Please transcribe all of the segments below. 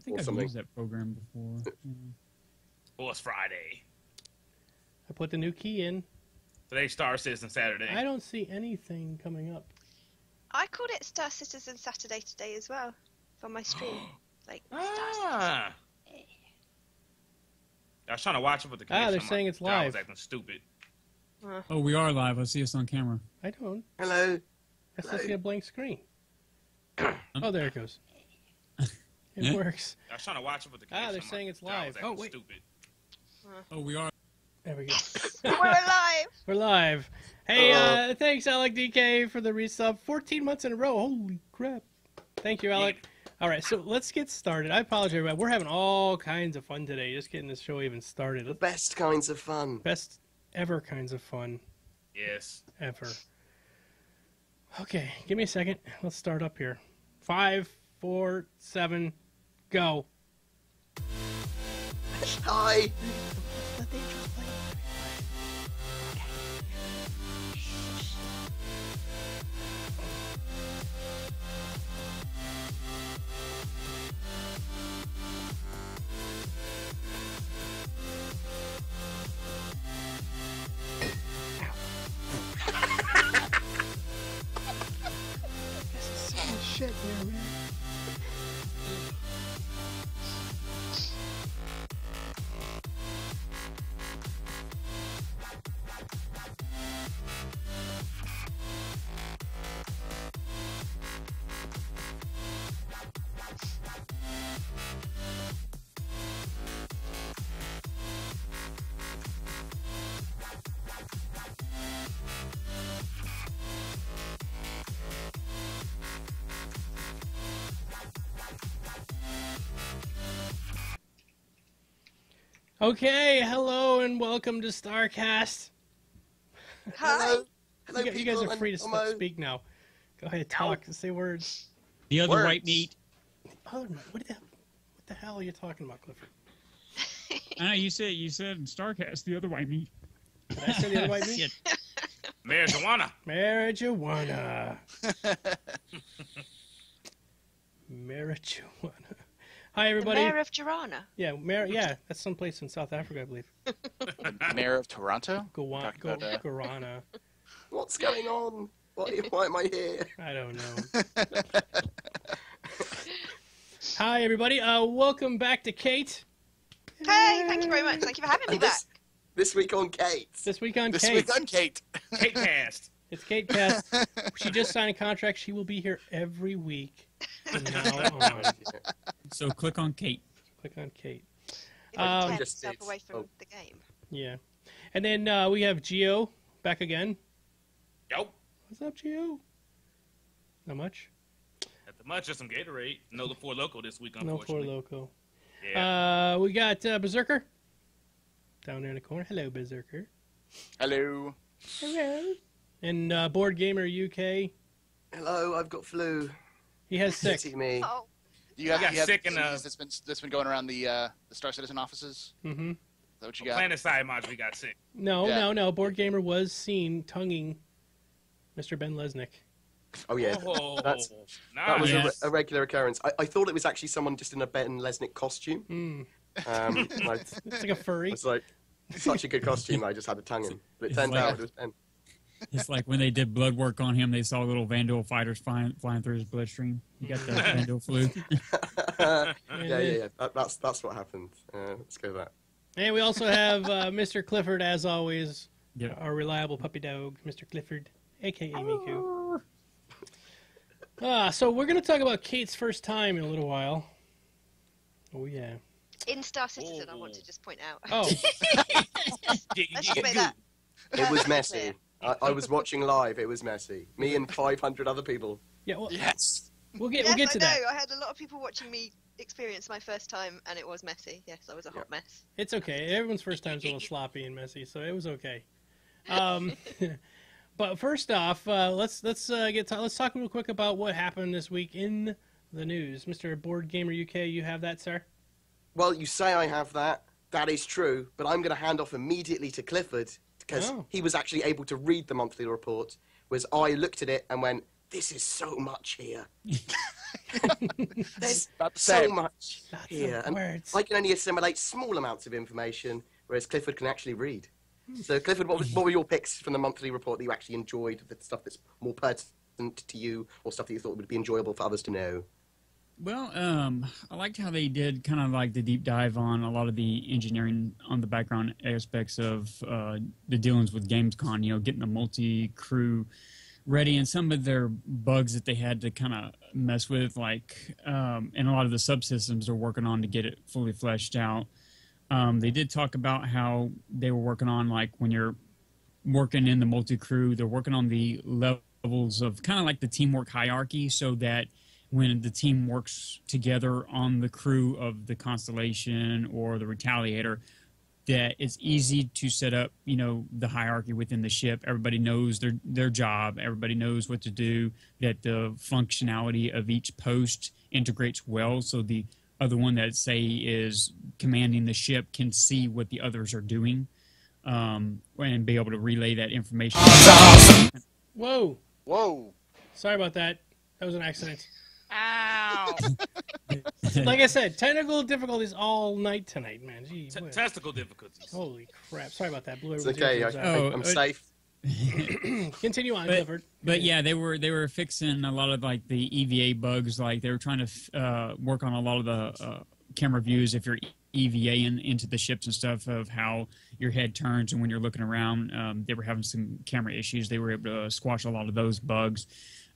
think I've used that program before. Well, it's Friday. I put the new key in. Today's Star Citizen Saturday. I don't see anything coming up. I called it Star Citizen Saturday today as well for my stream. Like Star I was trying to watch it with the connection. They're saying it's I live. was acting stupid. Oh, we are live. I see us on camera. I don't. Hello. I still see a blank screen. Oh, there it goes. It works. I was trying to watch it with the connection. They're saying it's live. Oh, wait. Stupid. Oh, we are. There we go. We're alive. We're live. Hey, thanks, Alec DK, for the resub. 14 months in a row. Holy crap. Thank you, Alec. All right, so let's get started. I apologize, everybody. We're having all kinds of fun today, just getting this show even started. The best kinds of fun. Best ever kinds of fun. Yes. Ever. Okay, give me a second. Let's start up here. 5, 4, 7, go. Hi. Let the intro play. Shit here, man. Okay, hello and welcome to StarCast. Hi. Hello, You guys people, are free to and speak now. Go ahead, talk, say words. The other Words. white meat. What the hell are you talking about, Clifford? You said in StarCast the other white meat. Did I say the other white meat? Marijuana. Marijuana. Marijuana. Hi, everybody. The Mayor of Girona. Yeah, that's someplace in South Africa, I believe. Mayor of Toronto? Guarana. what's going on? Why am I here? I don't know. Hi, everybody. Welcome back to Kate. Hey, thank you very much. Thank you for having me And back. this week on Kate. This week on This Kate. week on Kate. Kate Cast. It's Kate Cast. She just signed a contract. She will be here every week from now on. So click on Kate. Click on Kate. It would tear just yourself did. away from Oh. the game. Yeah. And then we have Gio back again. Yo. What's up, Gio? Not much. Not much, just some Gatorade. No the Four Loco this week, No unfortunately. Four Loco. Yeah. We got Berserker down there in the corner. Hello, Berserker. Hello. Hello. And Board Gamer UK. Hello, I've got flu. He has sick. Pity me. Oh, You have, got you have sick the in, disease that's been going around the Star Citizen offices? Mm-hmm. Is that what you got? Planet Side Mods, we got sick. No. Board Gamer was seen tonguing Mr. Ben Lesnick. Oh, yeah. Oh, That nah, was Yes. a regular occurrence. I thought it was actually someone just in a Ben Lesnick costume. Mm. I It's like a furry. was like, such a good costume, I just had a tongue in. But it turned like- out it was Ben. It's like when they did blood work on him, they saw little Vandal fighters flying through his bloodstream. He got the Vandal flu. Yeah. That's what happened. Let's go with that. And we also have Mr. Clifford, as always, Yep. our reliable puppy dog, Mr. Clifford, a.k.a. Miku. So we're going to talk about Kate's first time in a little while. Oh, yeah. in Star Citizen, I want to just point out. Oh, Let's just make that. It was perfectly messy. clear. I was watching live. It was messy. Me and 500 other people. yeah, well, Yes. we'll get Yes, to I that. know. I had a lot of people watching me experience my first time, and it was messy. Yes, I was a hot mess. It's okay. Everyone's first time's a little sloppy and messy, so it was okay. But first off, let's talk real quick about what happened this week in the news. Mr. Board Gamer UK, you have that, sir? Well, you say I have that. That is true. But I'm going to hand off immediately to Clifford because Oh. he was actually able to read the monthly report. Whereas I looked at it and went, this is so much here. There's About the so same. much Lots here. of And words. I can only assimilate small amounts of information, whereas Clifford can actually read. So, Clifford, what were your picks from the monthly report that you actually enjoyed, the stuff that's more pertinent to you, or stuff that you thought would be enjoyable for others to know? Well, I liked how they did kind of like the deep dive on a lot of the engineering on the background aspects of the dealings with Gamescom, you know, getting the multi-crew ready and some of their bugs that they had to kind of mess with, like, and a lot of the subsystems they're working on to get it fully fleshed out. They did talk about how they were working on, like, when you're working in the multi-crew, they're working on the levels of kind of like the teamwork hierarchy so that when the team works together on the crew of the Constellation or the Retaliator, that it's easy to set up, you know, the hierarchy within the ship. Everybody knows their job. Everybody knows what to do, that the functionality of each post integrates well so the other one that, say, is commanding the ship can see what the others are doing and be able to relay that information. Whoa. Whoa. Sorry about that. That was an accident. Ow! Like I said, technical difficulties all night tonight, man. Gee, what- Testicle difficulties. holy crap. Sorry about that. Blew It's everybody's okay. eardrums out. I'm safe. Continue on, Clifford. But yeah, they were fixing a lot of like the EVA bugs. Like they were trying to work on a lot of the camera views if you're EVAing into the ships and stuff, of how your head turns and when you're looking around. They were having some camera issues. They were able to squash a lot of those bugs.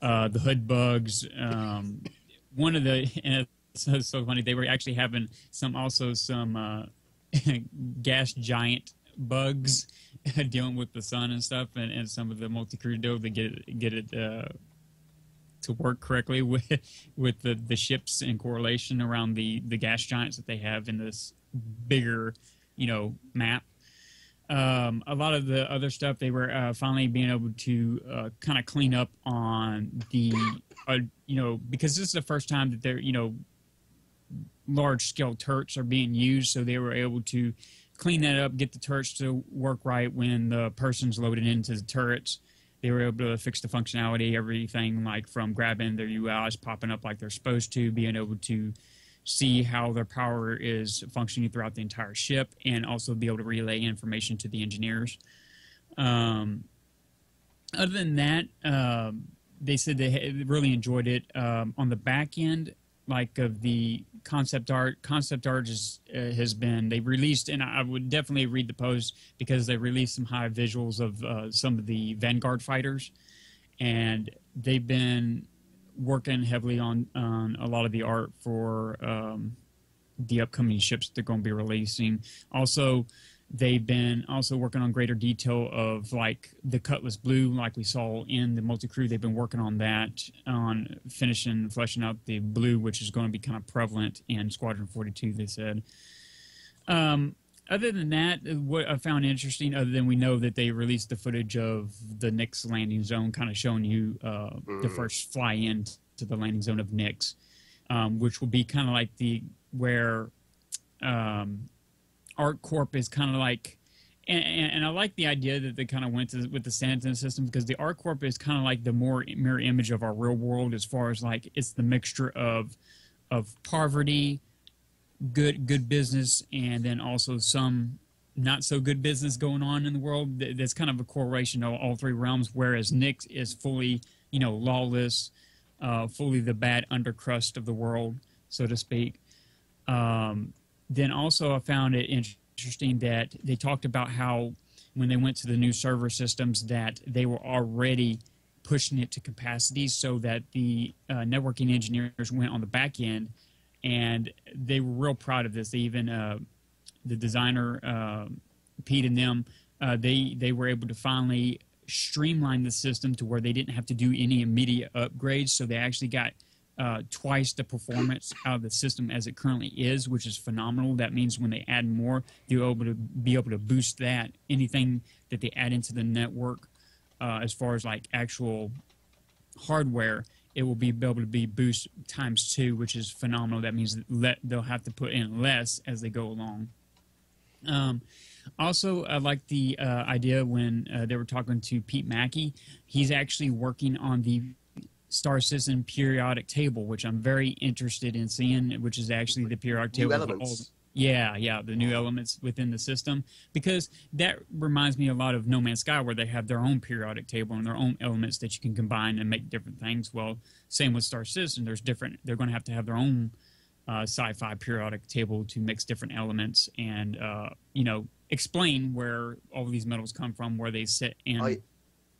The hood bugs. One of the and it's so funny. They were actually having some gas giant bugs dealing with the sun and stuff, and some of the multi-crew deal to get it to work correctly with the ships in correlation around the gas giants that they have in this bigger, you know, map. A lot of the other stuff they were finally being able to kind of clean up on the, you know, because this is the first time that they're, you know, large-scale turrets are being used, so they were able to clean that up, get the turrets to work right when the person's loaded into the turrets. They were able to fix the functionality, everything like from grabbing their UIs, popping up like they're supposed to, being able to see how their power is functioning throughout the entire ship, and also be able to relay information to the engineers. Other than that, they said they really enjoyed it. On the back end, like of the concept art has been, they released, and I would definitely read the post because they released some high visuals of some of the Vanguard fighters, and they've been working heavily on a lot of the art for the upcoming ships they're going to be releasing. Also, they've been also working on greater detail of like the Cutlass Blue, like we saw in the multi-crew. They've been working on that, on fleshing out the blue, which is going to be kind of prevalent in Squadron 42, they said. Other than that, what I found interesting, other than we know that they released the footage of the Nix landing zone, kind of showing you the first fly-in to the landing zone of Nix, which will be kind of like where ArcCorp is kind of like, and I like the idea that they kind of went with the Stanton system, because the ArcCorp is kind of like the more mirror image of our real world, as far as like it's the mixture of poverty, good business, and then also some not so good business going on in the world. That's kind of a correlation of all three realms, whereas Nix is fully, you know, lawless, fully the bad undercrust of the world, so to speak. Then also I found it interesting that they talked about how when they went to the new server systems that they were already pushing it to capacity, so that the networking engineers went on the back end, and they were real proud of this. They even, the designer, Pete and them, they were able to finally streamline the system to where they didn't have to do any immediate upgrades, so they actually got twice the performance out of the system as it currently is, which is phenomenal. That means when they add more, they'll be able to boost that. Anything that they add into the network, as far as like actual hardware, it will be able to be boost ×2, which is phenomenal. That means they'll have to put in less as they go along. Also, I like the idea when they were talking to Pete Mackey. He's actually working on the Star Citizen periodic table, which I'm very interested in seeing, which is actually the periodic New table. elements. Yeah, the new elements within the system, because that reminds me a lot of No Man's Sky, where they have their own periodic table and their own elements that you can combine and make different things. Well, same with Star Citizen. They're going to have their own sci-fi periodic table to mix different elements and explain where all of these metals come from, where they sit in.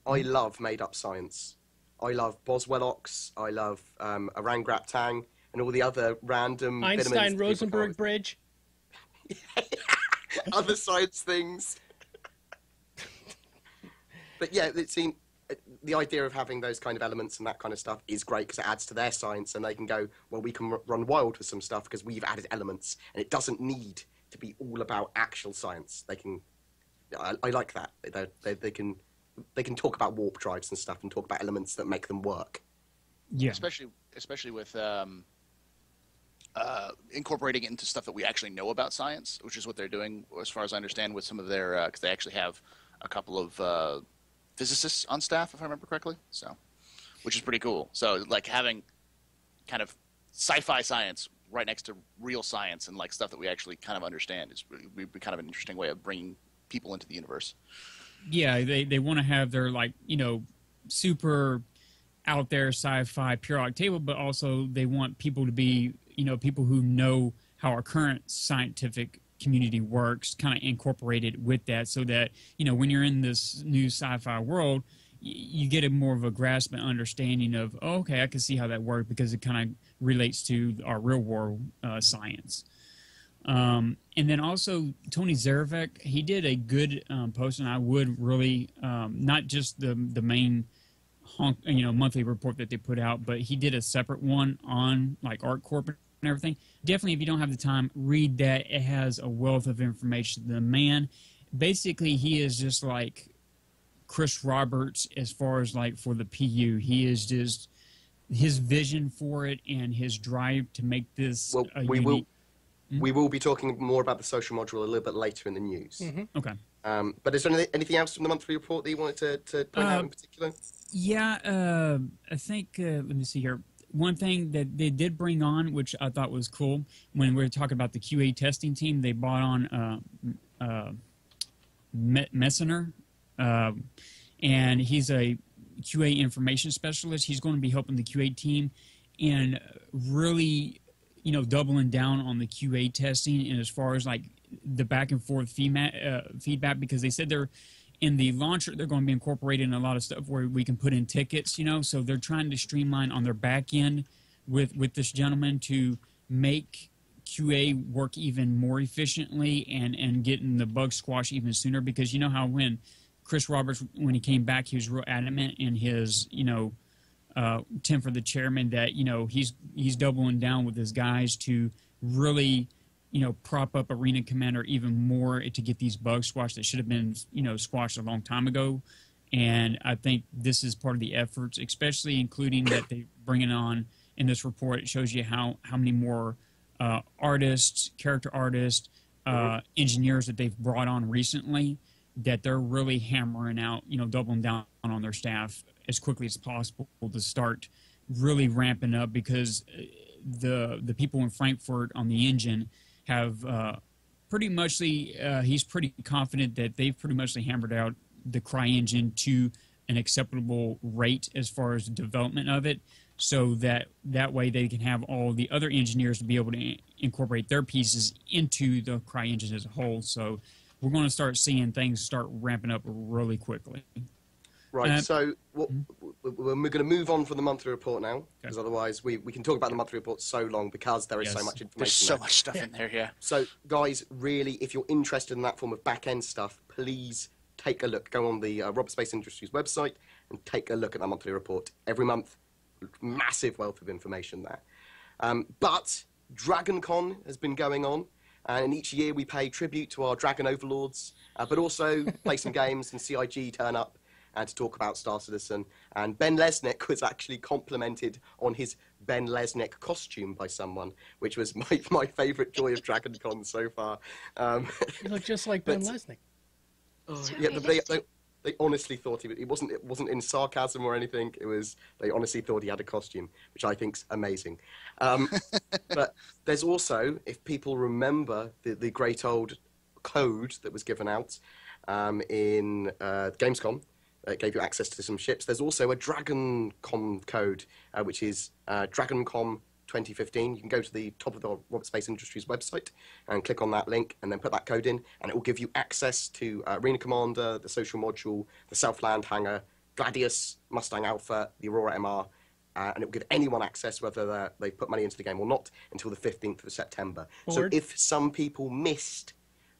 I love made-up science. I love Boswellox. I love Orangraptang and all the other random Einstein-Rosenberg Bridge. Other science things. But yeah, it seemed the idea of having those kind of elements and that kind of stuff is great because it adds to their science, and they can go, well, we can run wild with some stuff because we've added elements, and it doesn't need to be all about actual science. They can. I like that. They can talk about warp drives and stuff and talk about elements that make them work. Yeah, especially with incorporating it into stuff that we actually know about science, which is what they're doing, as far as I understand, with some of their because they actually have a couple of physicists on staff, if I remember correctly. So, which is pretty cool. So, like having kind of sci-fi science right next to real science and like stuff that we actually kind of understand would be kind of an interesting way of bringing people into the universe. Yeah, they want to have their super out there sci-fi periodic table, but also they want people to be people who know how our current scientific community works, kind of incorporated with that, so that when you're in this new sci-fi world, you get a more of a grasp and understanding of, okay, I can see how that works because it kind of relates to our real world science. And then also Tony Zarevek, he did a good post, and I would really not just the main monthly report that they put out, but he did a separate one on like ArcCorp and everything. Definitely, if you don't have the time, read that. It has a wealth of information. The man, basically, he is just like Chris Roberts as far as like for the PU. He is just his vision for it and his drive to make this. Well, we will be talking more about the social module a little bit later in the news. Mm-hmm. Okay. But is there anything else from the monthly report that you wanted to point out in particular? Yeah, I think, let me see here. One thing that they did bring on, which I thought was cool, when we were talking about the QA testing team, they brought on Messner, and he's a QA information specialist. He's going to be helping the QA team and really, doubling down on the QA testing and as far as like the back and forth feedback, because they said they're in the launcher, they're going to be incorporating a lot of stuff where we can put in tickets, so they're trying to streamline on their back end with this gentleman to make QA work even more efficiently and getting the bug squash even sooner, because you know how when Chris Roberts, when he came back, he was real adamant in his, Tim for the chairman that, he's doubling down with his guys to really prop up Arena Commander even more to get these bugs squashed that should have been, squashed a long time ago. And I think this is part of the efforts, especially including that they bring it on in this report. It shows you how many more artists, character artists, engineers that they've brought on recently, that they're really hammering out, doubling down on their staff as quickly as possible to start really ramping up, because the people in Frankfurt on the engine have pretty much he's pretty confident that they've pretty much hammered out the CryEngine to an acceptable rate as far as the development of it, so that way they can have all the other engineers to be able to incorporate their pieces into the CryEngine as a whole. So we're going to start seeing things start ramping up really quickly. Right, so we're going to move on from the monthly report now, because otherwise we can talk about the monthly report so long because there is so much information. There's so much stuff in there, yeah. So, guys, really, if you're interested in that form of back-end stuff, please take a look. Go on the Rob Space Industries website and take a look at that monthly report. Every month, massive wealth of information there. But DragonCon has been going on, and each year we pay tribute to our Dragon Overlords, but also play some games and CIG turn up and to talk about Star Citizen. And Ben Lesnick was actually complimented on his Ben Lesnick costume by someone, which was my favourite joy of DragonCon so far. You look just like Ben Lesnick. Yeah, They honestly thought it wasn't in sarcasm or anything. They honestly thought he had a costume, which I think's amazing. But there's also, if people remember the great old code that was given out in Gamescom, gave you access to some ships. There's also a DragonCom code, which is DragonCom 2015. You can go to the top of the Robert Space Industries website and click on that link and then put that code in, and it will give you access to Arena Commander, the Social Module, the Self-Land Hangar, Gladius, Mustang Alpha, the Aurora MR, and it will give anyone access, whether they've put money into the game or not, until the 15th of September. Forward. So if some people missed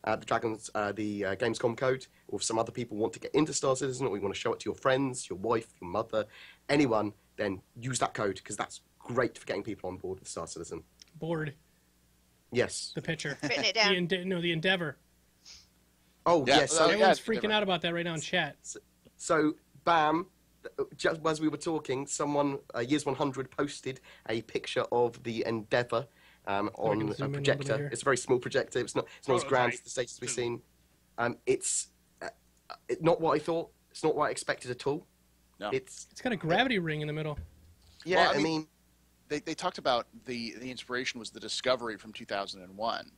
the Gamescom code, or if some other people want to get into Star Citizen, or you want to show it to your friends, your wife, your mother, anyone, then use that code, because that's great for getting people on board with Star Citizen. Board. Yes. The picture. Written it down. The Endeavor. Oh, Yeah, yes. well, So, Everyone's yeah, freaking out about that right now in chat. so, bam, just as we were talking, someone, Years 100, posted a picture of the Endeavour on can a zoom in a little bit projector. here. It's a very small projector. It's not as grand as the status we've seen. It's not what I thought. It's not what I expected at all. No. It's got a gravity ring in the middle. Yeah, Well, I mean They talked about the inspiration was the Discovery from 2001.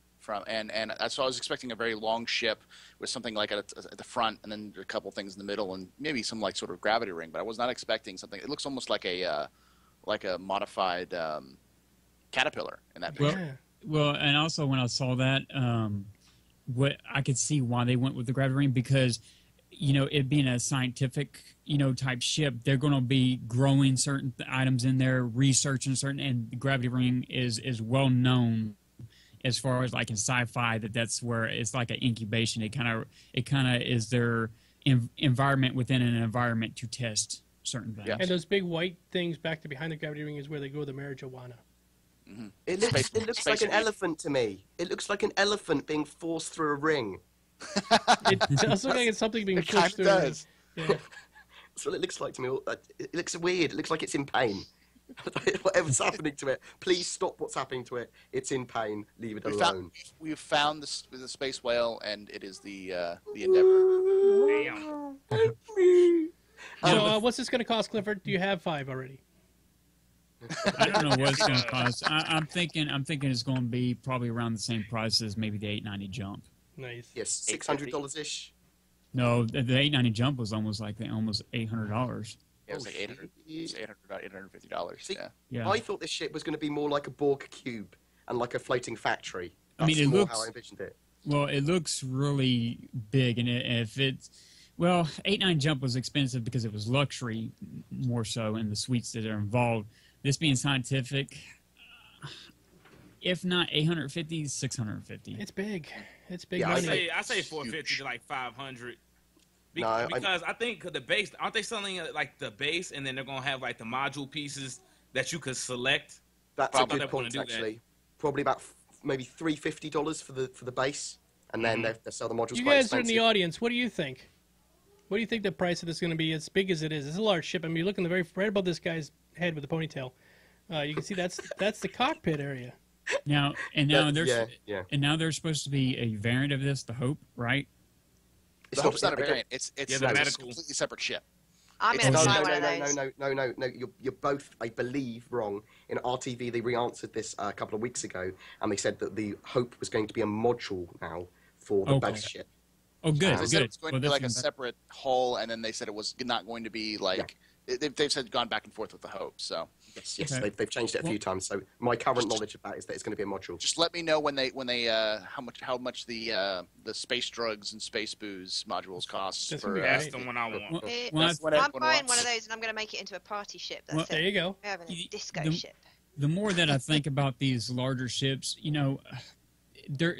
And so I was expecting a very long ship with something like at the front, and then a couple things in the middle, and maybe some like sort of gravity ring. But I was not expecting something. It looks almost like a modified caterpillar in that picture. Yeah. Well, and also when I saw that, what I could see why they went with the gravity ring, because it being a scientific type ship, they're going to be growing certain items in there, researching certain, and the gravity ring is well known as far as like in sci-fi that's where it's like an incubation. It kind of is their environment within an environment to test certain things. Yeah. And those big white things back to behind the gravity ring is where they grow the marijuana. Mm-hmm. it looks Space like an weed. elephant to me. It looks like an elephant being forced through a ring. It does look like it's something being It kind pushed of through. does. Yeah. That's what it looks like to me. It looks weird. It looks like it's in pain. Whatever's happening to it, please stop what's happening to it. It's in pain. Leave it alone. We've found the space whale, and it is the Endeavor. Damn. So what's this going to cost, Clifford? Do you have 5 already? I don't know what it's going to cost. I'm thinking it's going to be probably around the same price as maybe the 890 jump. Nice. Yes, $600 ish. No, the 890 jump was almost $800. Yeah, it was like $850. See, Yeah. I thought this ship was going to be more like a Borg cube and like a floating factory. I mean, That's it more looks- how I envisioned it. Well, it looks really big, and if it's 890 jump was expensive because it was luxury more so, in the suites that are involved. This being scientific, if not 850, 650. It's big. It's big Yeah, I money. I say 450 to like 500. No, Because I think the base, aren't they selling like the base, and then they're gonna have like the module pieces that you could select? That's Probably a they're good gonna point, do that. actually. Probably about maybe $350 for the base, and then they sell the modules You quite guys are in the expensive. audience. What do you think? What do you think the price of this is going to be? As big as it is, it's a large ship. I mean, you look in the right above this guy's head with the ponytail. You can see that's the cockpit area. Now there's yeah. and now there's supposed to be a variant of this, the Hope, right? It's The Hope's not a again, variant. It's Yeah, a the medical. completely separate ship. I'm It's going to No, buy no, one no, of no, those. no. You're both, I believe, wrong. In RTV, they re-answered this a couple of weeks ago, and they said that the Hope was going to be a module now for the Okay. base ship. Oh, good, They said good. it's going Well, to be that's like a even separate hull, and then they said it was not going to be like they've said gone back and forth with the Hope. So Yes, Okay. they've changed it a few times. So my current knowledge of that is that it's going to be a module. just let me know when they how much the space drugs and space booze modules cost. That's For, gonna be That's Right. the one I want. Well, It- well, That's what I'm everyone buying wants. one of those, and I'm going to make it into a party ship. That's Well, There it. you go. We're having a Y- disco the- ship. the more that I think about these larger ships, they're,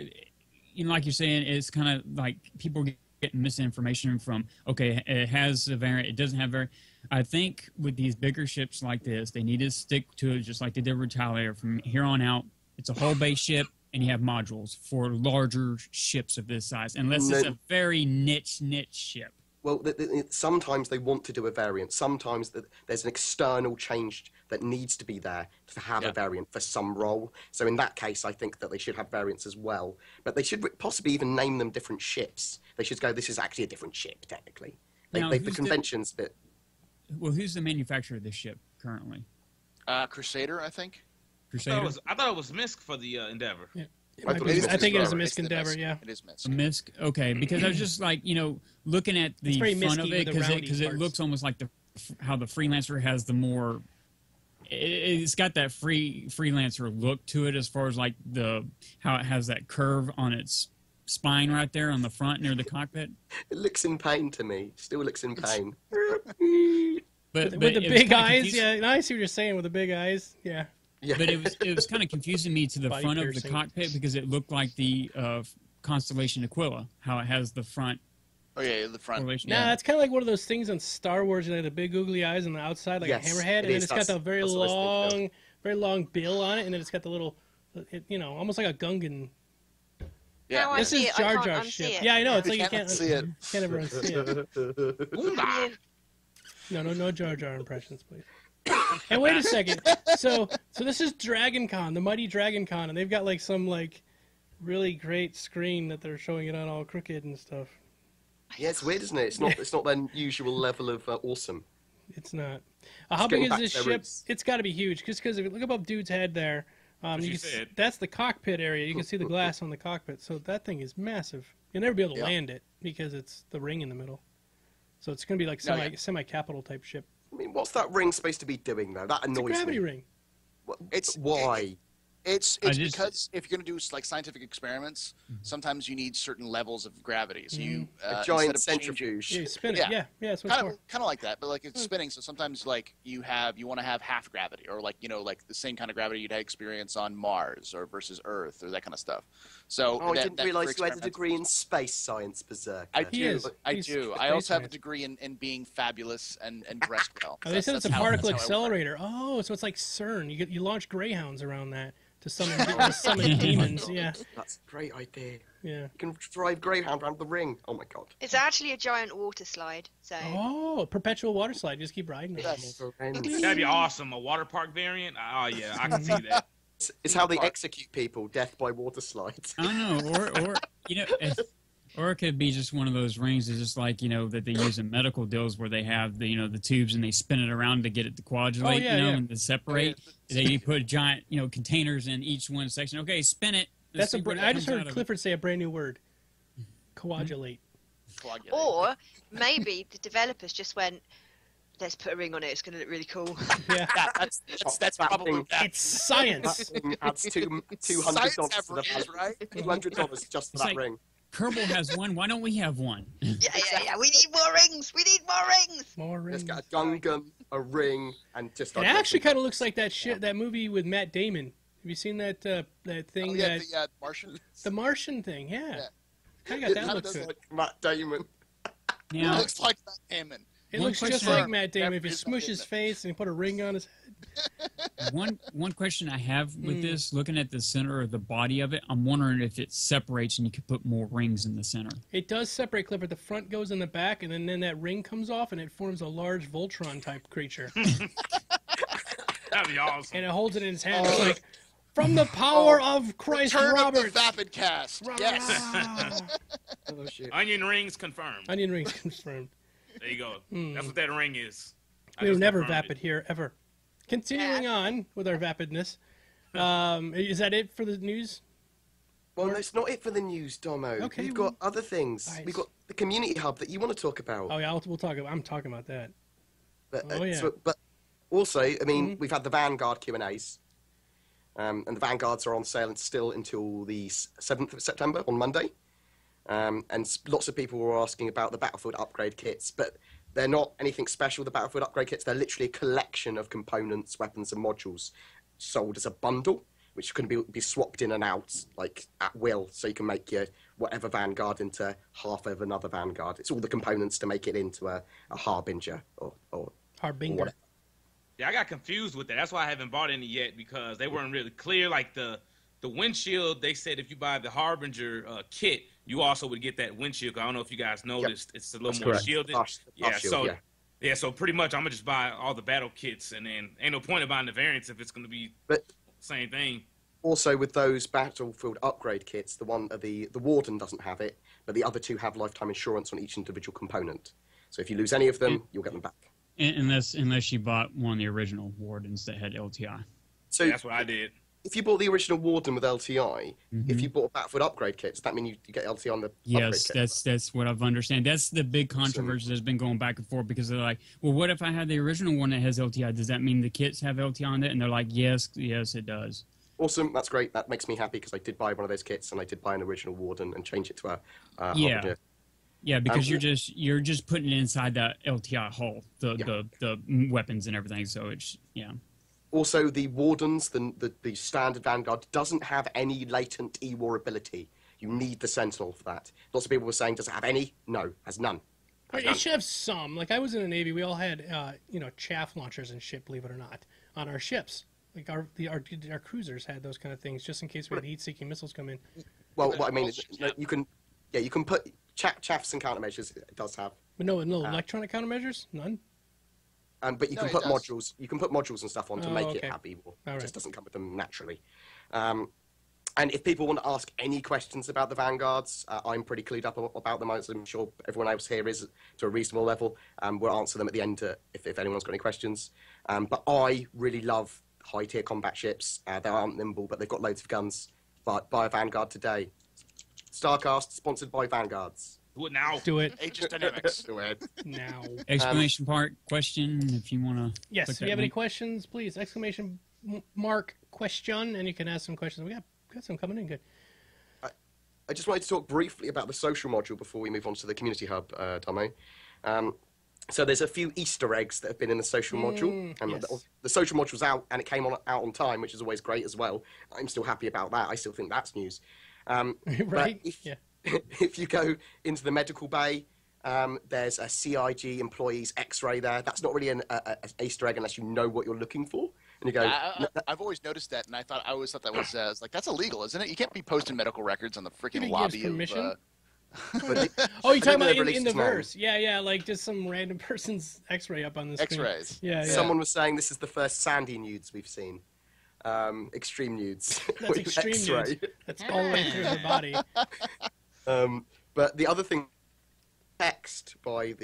like you're saying, it's kind of like people getting misinformation from, okay, it has a variant, it doesn't have a variant. I think with these bigger ships like this, they need to stick to it just like they did with Retaliator. From here on out, it's a whole base ship, and you have modules for larger ships of this size, unless it's a very niche ship. Well, sometimes they want to do a variant. Sometimes there's an external change that needs to be there to have a variant for some role. So in that case, I think that they should have variants as well. But they should possibly even name them different ships. They should go, this is actually a different ship, technically. Now, the who's conventions bit. Well, who's the manufacturer of this ship currently? Crusader, I think. Crusader? I thought it was Misk for the Endeavor. Yeah. I thought it was I think it is a It's Misk the Endeavor, Misk. yeah. It is Misk. A Misk? Okay, because I was just like, looking at the It's very front of misky it, with the roundy because it parts. looks almost like how the Freelancer has the more... It's got that Freelancer look to it as far as like how it has that curve on its spine right there on the front near the cockpit. It looks in pain to me. Still looks in pain. But With the it was big kinda eyes, confusing- yeah. I see what you're saying with the big eyes, yeah. Yeah. But it was kind of confusing me to the Body front of the piercing. cockpit because it looked like the constellation Aquila, how it has the front Oh yeah, the front. correlation. Nah, that's kind of like one of those things on Star Wars, the big googly eyes on the outside, like Yes, a hammerhead, it and then is. it's got the That's what I was thinking very long bill on it, and then it's got the little, almost like a Gungan. Yeah. Now I This see is it, I Jar can't Jar unsee ship. it. Yeah, I know. It's like you You can't can't see it. Can't ever unsee it. Boonda. No Jar Jar impressions, please. And wait a second. So this is Dragon Con, the mighty Dragon Con, and they've got like some like really great screen that they're showing it on all crooked and stuff. Yeah, it's weird, isn't it? It's not their usual level of awesome. It's not. How getting big is back this to their ship? roots. It's got to be huge. Just because if you look above dude's head there, What you you can said. that's the cockpit area. You can see the glass on the cockpit. So that thing is massive. You'll never be able to Yeah. land it because it's the ring in the middle. So it's going to be like No, yeah. semi-capital type ship. I mean, what's that ring supposed to be doing, though? That It's a annoys gravity me. ring. It's Why? It's I just- because if you're going to do like scientific experiments, sometimes you need certain levels of gravity. So you A giant instead of changing- centrifuge. Yeah, you spin it. Yeah. Yeah, that's what it's for. kind of like that, but like it's spinning. So sometimes like you want to have half gravity, or like like the same kind of gravity you'd experience on Mars or versus Earth or that kind of stuff. So Oh, I that- didn't that realise for you had a experimental degree in space science, Berserker. I He do. is. I He's do. I space also have a science. degree in being fabulous and dressed well. Oh, they said it's a That's how- particle that's how I work. accelerator. Oh, so it's like CERN. You launch greyhounds around that to summon demons. Yeah, That's a great idea. yeah. You can drive Greyhound around the ring. Oh my god. It's actually a giant water slide. So Oh, perpetual water slide. Just keep riding it. Yes. That'd be awesome. A water park variant. Oh yeah, I can see that. It's how they execute people, death by water slides. I don't know, or or it could be just one of those rings that's just like that they use in medical deals where they have the tubes and they spin it around to get it to coagulate, Oh, yeah, yeah. and to separate. They put giant containers in each one section. Okay, spin it. Let's That's see what I just comes out heard of it. Clifford say a brand new word. Coagulate. Coagulate. or maybe the developers just went, let's put a ring on it. It's going to look really cool. Yeah. Yeah, that's probably that. It's science. That thing adds $200 Science to have the rings, value. right? $200 just for It's that like- ring. Kerbal has one. Why don't we have one? yeah. We need more rings. We need more rings. More Let's rings. get a Gungam, a ring, and just... It actually kind of looks like that movie with Matt Damon. Have you seen that thing Oh, yeah, that the Martian. the Martian thing? Yeah. Yeah. Kind of got that Kinda look does to it. like Matt Damon. It Now, looks like Matt Damon. It One looks just question- like Matt Damon if you Definitely smush his Matt face and you put a ring on his head. one question I have with this, looking at the center of the body of it, I'm wondering if it separates and you could put more rings in the center. It does separate, Clifford. The front goes in the back, and then that ring comes off, and it forms a large Voltron-type creature. That'd be awesome. And it holds it in its hand. It's like, from the power of Christ Return of the Robert. Vapid Cast. Yes. Oh, shit. Onion rings confirmed. Onion rings confirmed. There you go. That's what that ring is. I We were just never confirmed vapid it. here, ever. Continuing on with our vapidness. Is that it for the news? Well, that's not it for the news, Domo. Okay, We've well- got other things. Nice. We've got the community hub that you want to talk about. Oh, yeah, we'll talk about I'm talking about that. But, Oh, yeah. but also, I mean, we've had the Vanguard Q&As, and the Vanguards are on sale still until the 7th of September on Monday. Lots of people were asking about the Battlefield upgrade kits, but they're not anything special, the Battlefield upgrade kits. They're literally a collection of components, weapons, and modules sold as a bundle, which can be swapped in and out, like, at will, so you can make your whatever Vanguard into half of another Vanguard. It's all the components to make it into a Harbinger or Harbinger. whatever. Yeah, I got confused with that. That's why I haven't bought any yet, because they weren't really clear. Like the windshield, they said if you buy the Harbinger kit, you also would get that windshield. I don't know if you guys noticed. It's a little That's more correct. shielded. Half shield, yeah. So pretty much I'm gonna just buy all the battle kits, and then ain't no point in buying the variants if it's gonna be But same thing. also with those Battlefield upgrade kits, the Warden doesn't have it, but the other two have lifetime insurance on each individual component. So if you lose any of them, you'll get them back. Unless you bought one of the original Wardens that had LTI. So That's what I did. if you bought the original Warden with LTI, if you bought a Battlefield upgrade kit, does that mean you get LTI on the upgrade Yes, kit? that's what I've understand. That's the big controversy that's been going back and forth because they're like, well, what if I have the original one that has LTI? Does that mean the kits have LTI on it? And they're like, yes, it does. Awesome, that's great. That makes me happy because I did buy one of those kits and I did buy an original Warden and change it to a Harbinger. Yeah, because you're just putting it inside that LTI hull, the weapons and everything. So it's Also, the Wardens, the standard Vanguard, doesn't have any latent E-War ability. You need the Sentinel for that. Lots of people were saying, does it have any? No, has none. It should have some. Like, I was in the Navy, we all had, chaff launchers and shit, believe it or not, on our ships. Like, our cruisers had those kind of things, just in case we had heat-seeking missiles come in. Well, what I mean is, you can put chaffs and countermeasures. It does have. But no electronic countermeasures? None? But you can put modules. You can put modules and stuff on to make it have E-War. It just doesn't come with them naturally. And if people want to ask any questions about the Vanguards, I'm pretty clued up about them, as I'm sure everyone else here is to a reasonable level. We'll answer them at the end if anyone's got any questions. But I really love high-tier combat ships. They aren't nimble, but they've got loads of guns. But buy a Vanguard today. StarCast, sponsored by Vanguards. Do it now. Do it Aegis Dynamics. Do it. now. Exclamation mark question if you want to. Yes, if you have any questions, please, exclamation mark question, and you can ask some questions. We got some coming in. Good. I just wanted to talk briefly about the social module before we move on to the community hub, Tomo. So there's a few Easter eggs that have been in the social module. And yes. the social module's out, and it came out on time, which is always great as well. I'm still happy about that. I still think that's news. Right? If you go into the medical bay, there's a CIG employee's X-ray there. That's not really an Easter egg unless you know what you're looking for. And you go, I've always noticed that, and I always thought that was like, that's illegal, isn't it? You can't be posting medical records on the freaking lobby of. oh, you're talking about in the verse. Yeah, like just some random person's X-ray up on the screen. X-rays. Yeah. Someone was saying this is the first Sandy nudes we've seen. Extreme nudes. That's extreme nudes. That's all the way through the body. But the other thing, text by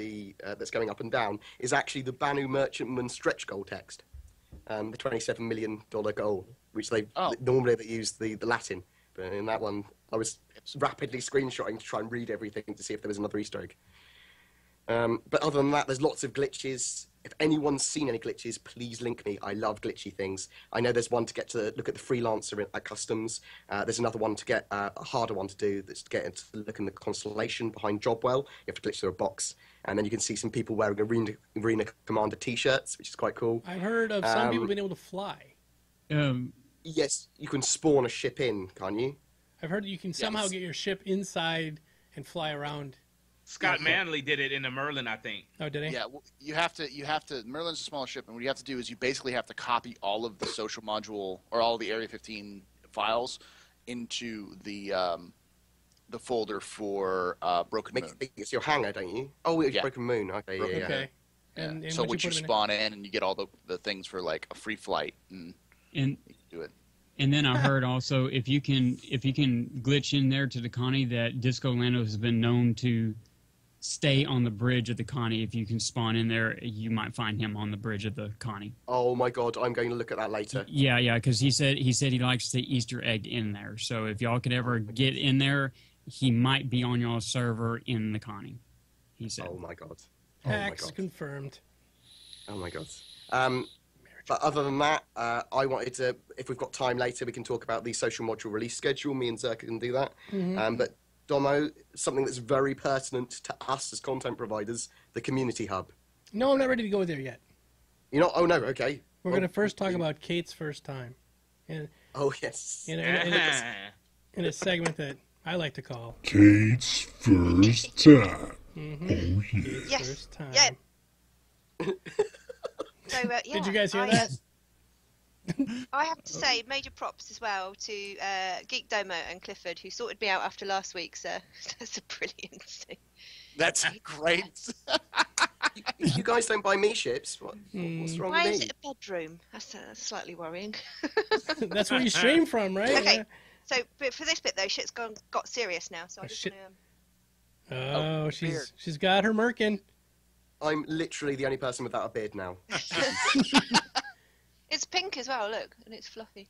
that's going up and down is actually the Banu Merchantman stretch goal text, the $27 million goal, which normally they use the Latin, but in that one I was rapidly screenshotting to try and read everything to see if there was another Easter egg. But other than that, there's lots of glitches. If anyone's seen any glitches, please link me. I love glitchy things. I know there's one to get to look at the freelancer at customs. There's another one to get a harder one to do. That's to get to look in the constellation behind Jobwell. You have to glitch through a box, and then you can see some people wearing Arena Commander T-shirts, which is quite cool. I've heard of some people being able to fly. Yes, you can spawn a ship in, can't you? I've heard you can somehow get your ship inside and fly around. Scott Manley did it in the Merlin, I think. Oh, did he? Yeah, well, you have to. Merlin's a small ship, and what you have to do is you basically have to copy all of the social module or all of the Area 15 files into the folder for Broken Moon. It's your hangar, don't you? Oh, it's Broken Moon. Okay, yeah. Okay. And so once you spawn in, and you get all the things for like a free flight, and you do it. And then I heard also if you can glitch in there to the Connie, that Disco Lando has been known to stay on the bridge of the Connie. If you can spawn in there, you might find him on the bridge of the Connie. Oh my God, I'm going to look at that later. Yeah, because he said he likes the Easter egg in there. So if y'all could ever get in there, he might be on y'all's server in the Connie. He said. Oh my God. Hacks confirmed. Oh my God. But other than that, I wanted to, if we've got time later, we can talk about the social module release schedule. Me and Zerka can do that. But Domo, something that's very pertinent to us as content providers, the community hub. No, I'm not ready to go there yet. You're not? Oh, no, okay. We're going to first talk about Kate's first time. Oh, yes. In a segment that I like to call Kate's First Time. Kate's First Time. Yeah. So, Did you guys hear that? I have to say, major props as well to Geek Domo and Clifford, who sorted me out after last week's. That's a brilliant thing. That's great. You guys don't buy me ships? What's wrong Why with is me? it a bedroom? That's slightly worrying. That's where you stream from, right? Okay. Yeah. So, but for this bit though, shit's got serious now. So I just shit. want to. Oh, she's got her merkin. I'm literally the only person without a beard now. It's pink as well, look, and it's fluffy.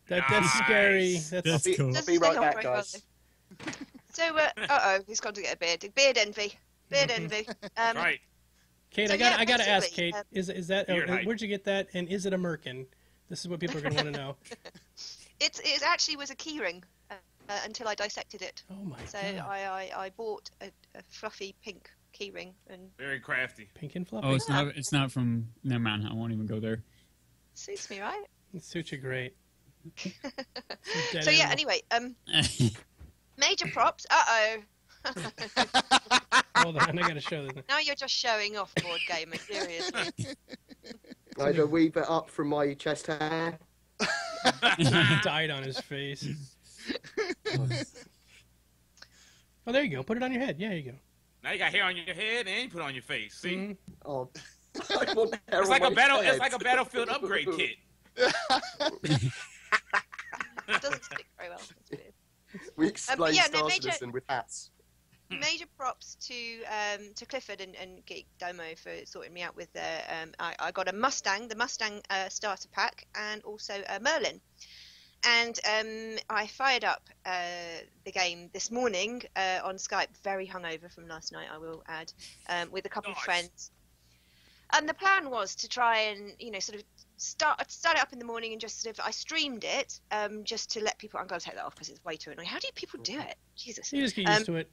That's scary. That's cool. I'll be right Doesn't back, stay on guys. very well, so, he's gone to get a beard. Beard envy. Beard envy. Right. Kate, So, I gotta ask, basically, Kate, is that Beard height. where'd you get that, and is it a merkin? This is what people are gonna want to know. It actually was a keyring until I dissected it. Oh my So god, I bought a fluffy pink keyring and Very crafty. pink and fluffy. Oh, it's not from. Never mind. I won't even go there. suits me, right? It suits you great. So yeah, anyway, major props. Hold on, I gotta show this. Now you're just showing off, board gamer. Seriously. I had a wee bit up from my chest hair. Died on his face. Oh, there you go. Put it on your head. Yeah, there you go. Now you got hair on your head and you put it on your face. See, Mhm. Oh, I want hair it's on like a my battle. head. It's like a battlefield upgrade kit. It doesn't stick very well. It's weird. We explain yeah, Star no, Citizen with hats. Major props to Clifford and Geek Domo for sorting me out with I got a Mustang, the Mustang starter pack, and also a Merlin. And I fired up the game this morning on Skype, very hungover from last night, I will add, with a couple of friends. And the plan was to try and, sort of start it up in the morning and just sort of, I streamed it just to let people, I'm going to take that off because it's way too annoying. How do people do it? Jesus. You just get used to it.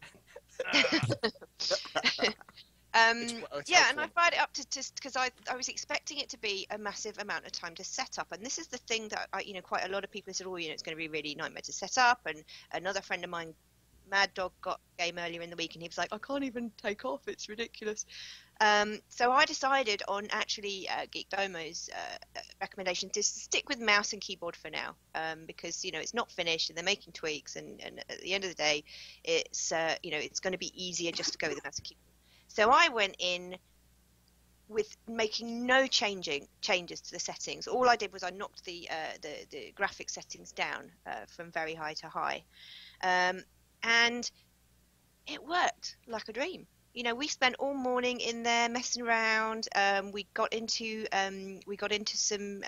Yeah, and I fired it up to just because I was expecting it to be a massive amount of time to set up, and this is the thing that quite a lot of people said, it's going to be really nightmare to set up. And another friend of mine, Mad Dog, got a game earlier in the week, and he was like, I can't even take off, it's ridiculous. So I decided on actually Geek Domo's recommendation to stick with mouse and keyboard for now, because it's not finished and they're making tweaks, and at the end of the day, it's it's going to be easier just to go with the mouse and keyboard. So I went in with making no changes to the settings. All I did was I knocked the graphic settings down from very high to high, and it worked like a dream. We spent all morning in there messing around. We got into some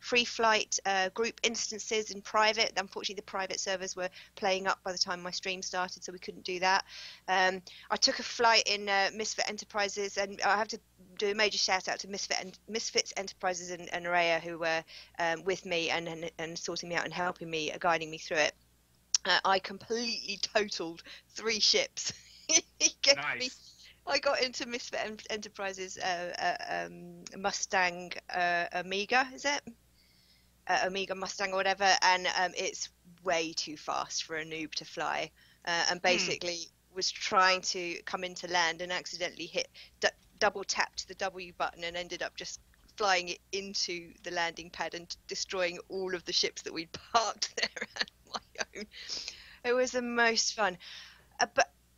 free flight group instances in private. Unfortunately, the private servers were playing up by the time my stream started, so we couldn't do that. I took a flight in Misfit Enterprises, and I have to do a major shout out to Misfits Enterprises and Araya, who were with me and sorting me out and helping me, guiding me through it. I completely totaled 3 ships. Nice. I got into Misfit Enterprises Mustang Amiga, is it? Amiga Mustang or whatever, and it's way too fast for a noob to fly, and basically was trying to come into land and accidentally hit double tapped the W button and ended up just flying it into the landing pad and destroying all of the ships that we'd parked there and my own. It was the most fun.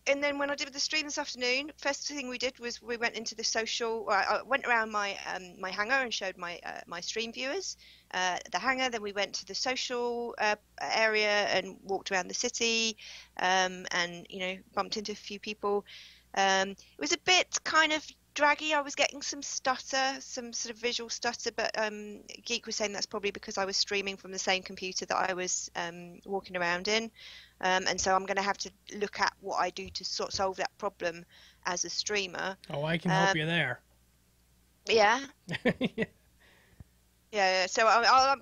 And then when I did the stream this afternoon, first thing we did was we went into the social. I went around my my hangar and showed my stream viewers the hangar. Then we went to the social area and walked around the city, and bumped into a few people. It was a bit kind of draggy. I was getting some stutter, some sort of visual stutter, but Geek was saying that's probably because I was streaming from the same computer that I was walking around in. And so I'm going to have to look at what I do to solve that problem as a streamer. Oh, I can help you there. Yeah. Yeah. So I'll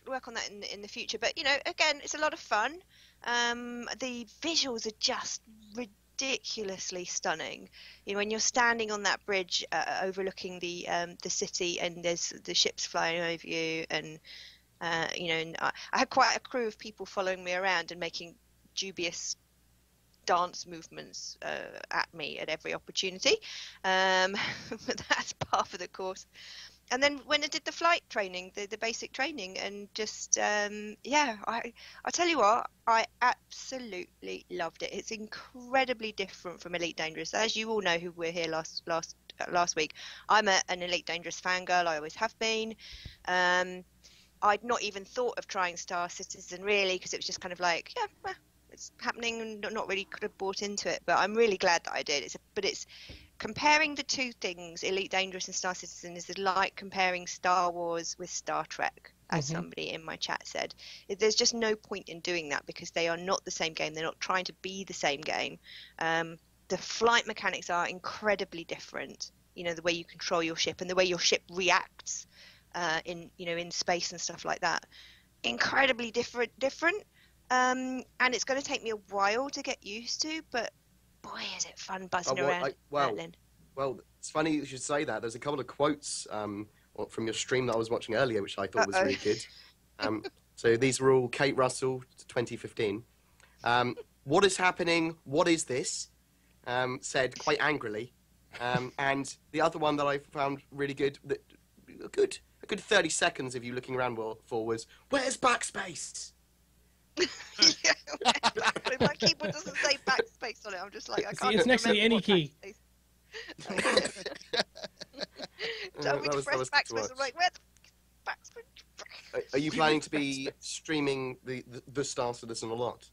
work on that in the future. But again, it's a lot of fun. The visuals are just ridiculously stunning. When you're standing on that bridge overlooking the city, and there's the ships flying over you, and and I had quite a crew of people following me around and making dubious dance movements at me at every opportunity, but that's part of the course. And then when I did the flight training, the basic training, and just I tell you what, I absolutely loved it. It's incredibly different from Elite Dangerous, as you all know who were here last week. I'm an Elite Dangerous fangirl. I always have been. I'd not even thought of trying Star Citizen really, because it was just kind of like, it's happening, and not really could have bought into it. But I'm really glad that I did. It's comparing the two things, Elite Dangerous and Star Citizen, is like comparing Star Wars with Star Trek, as somebody in my chat said. There's just no point in doing that because they are not the same game. They're not trying to be the same game. The flight mechanics are incredibly different. The way you control your ship and the way your ship reacts in space and stuff like that. Incredibly different. And it's going to take me a while to get used to, but boy, is it fun buzzing around Berlin. Well, it's funny you should say that. There's a couple of quotes from your stream that I was watching earlier, which I thought was really good. So these were all Kate Russell, 2015. What is happening? What is this? Said quite angrily. And the other one that I found really good, a good 30 seconds of you looking around for was, where's backspace? Yeah, exactly. My keyboard doesn't say backspace on it. I'm just like, I can't. See, it's next to the any key. Tell me to press backspace. I'm like, where the backspace? Are you planning to be streaming the Star Citizen a lot?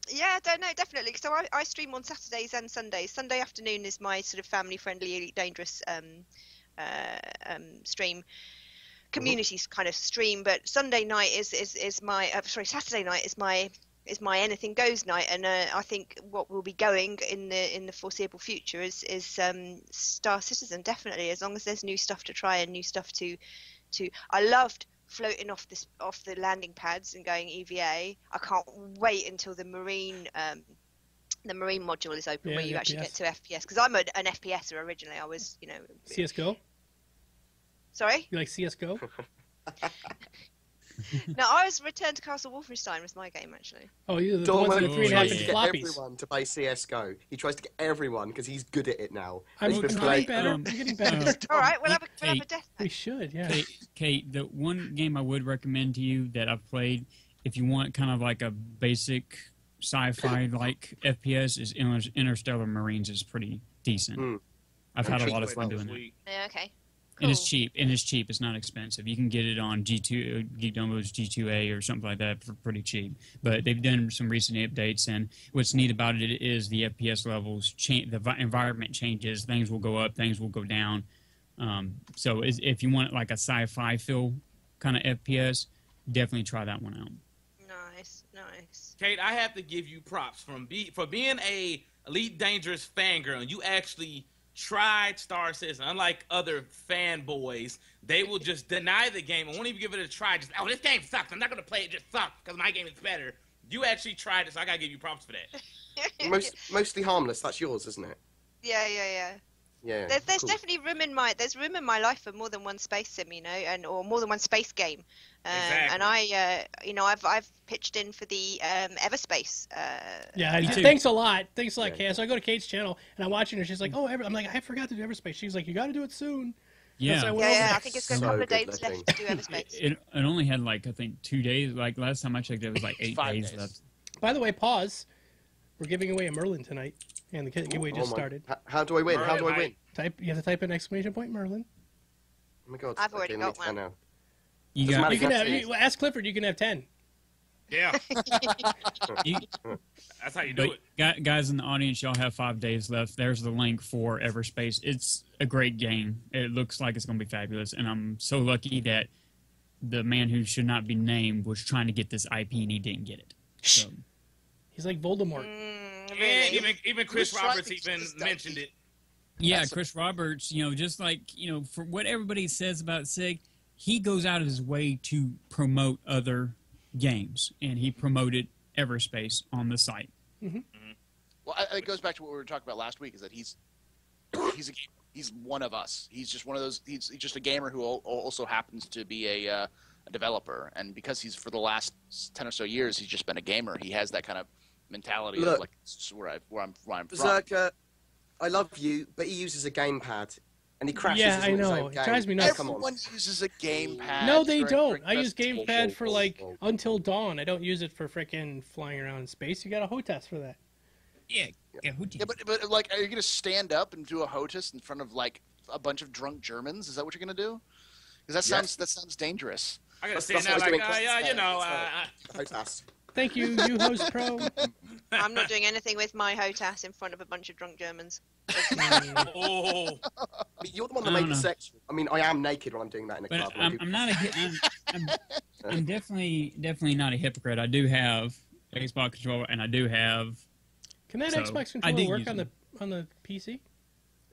Yeah, I don't know, definitely. So I stream on Saturdays and Sundays. Sunday afternoon is my sort of family-friendly Elite Dangerous stream. Communities kind of stream, but Sunday night is my Saturday night is my anything goes night, and I think what will be going in the foreseeable future is Star Citizen, definitely, as long as there's new stuff to try and new stuff to I loved floating off the landing pads and going EVA. I can't wait until the marine module is open, where you actually get to FPS, because I'm an FPSer originally. I was CS:GO. Sorry? You like CS:GO? No, I was Return to Castle Wolfenstein was my game, actually. Oh, you're the ones with the 3.5 inch floppies. Everyone to play CS:GO. He tries to get everyone because he's good at it now. I'm getting better. I'm getting better. All right, we'll have a death. We should, yeah. Kate, the one game I would recommend to you that I've played, if you want kind of like a basic sci-fi like FPS, is Interstellar Marines. Is pretty decent. I've had a lot of fun doing that. Yeah, okay. Cool. And it's cheap. It's not expensive. You can get it on Geek Domo's G2A or something like that for pretty cheap. But they've done some recent updates, and what's neat about it is the FPS levels change. The environment changes. Things will go up. Things will go down. So if you want like a sci-fi feel kind of FPS, definitely try that one out. Nice. Kate, I have to give you props for being a Elite Dangerous fangirl, and you actually tried Star Citizen. Unlike other fanboys, they will just deny the game and won't even give it a try. Just, this game sucks. I'm not going to play it. Just sucks because my game is better. You actually tried it, so I got to give you props for that. Mostly harmless. That's yours, isn't it? Yeah. Yeah. There's cool. definitely room in my life for more than one space sim, or more than one space game. Exactly. And I've pitched in for the Everspace. Thanks a lot, Kate. So I go to Kate's channel and I'm watching her. She's like, I'm like, I forgot to do Everspace. She's like, you got to do it soon. Yeah. So I think it's got a couple of days left to do Everspace. It only had I think 2 days. Like last time I checked, it was like 8 days left. By the way, pause. We're giving away a Merlin tonight, and the giveaway just started. How do I win? How do I win? You have to type in exclamation point Merlin. Oh my God! I've already got one. Now. You can have. Ask Clifford. You can have 10. Yeah. That's how you do it. Guys in the audience, y'all have 5 days left. There's the link for Everspace. It's a great game. It looks like it's going to be fabulous, and I'm so lucky that the man who should not be named was trying to get this IP and he didn't get it. So. He's like Voldemort. Really? Even Chris Roberts mentioned it. Yeah, Chris Roberts, just like, for what everybody says about SIG, he goes out of his way to promote other games, and he promoted Everspace on the site. Mm-hmm. Well, it goes back to what we were talking about last week, is that he's one of us. He's just one of those. He's just a gamer who also happens to be a developer, and because he's for the last 10 or so years, he's just been a gamer. He has that kind of mentality of like, where I'm from. Berserker, I love you, but he uses a gamepad. And he crashes. Yeah, I know. It drives me nuts. Everyone uses a gamepad. No, they don't. I use gamepad for Until Dawn. I don't use it for frickin' flying around in space. You got a HOTAS for that. Yeah, but like, are you gonna stand up and do a HOTAS in front of like a bunch of drunk Germans? Is that what you're gonna do? Because that sounds dangerous. I gotta stand there like, HOTAS. Thank you, you host pro. I'm not doing anything with my HOTAS in front of a bunch of drunk Germans. Oh, I mean, you're the one that made it sexual. I mean, I am naked when I'm doing that in a But club. I'm not I'm definitely not a hypocrite. I do have Xbox controller, and I do have. Can that So, Xbox I did controller work use on the PC?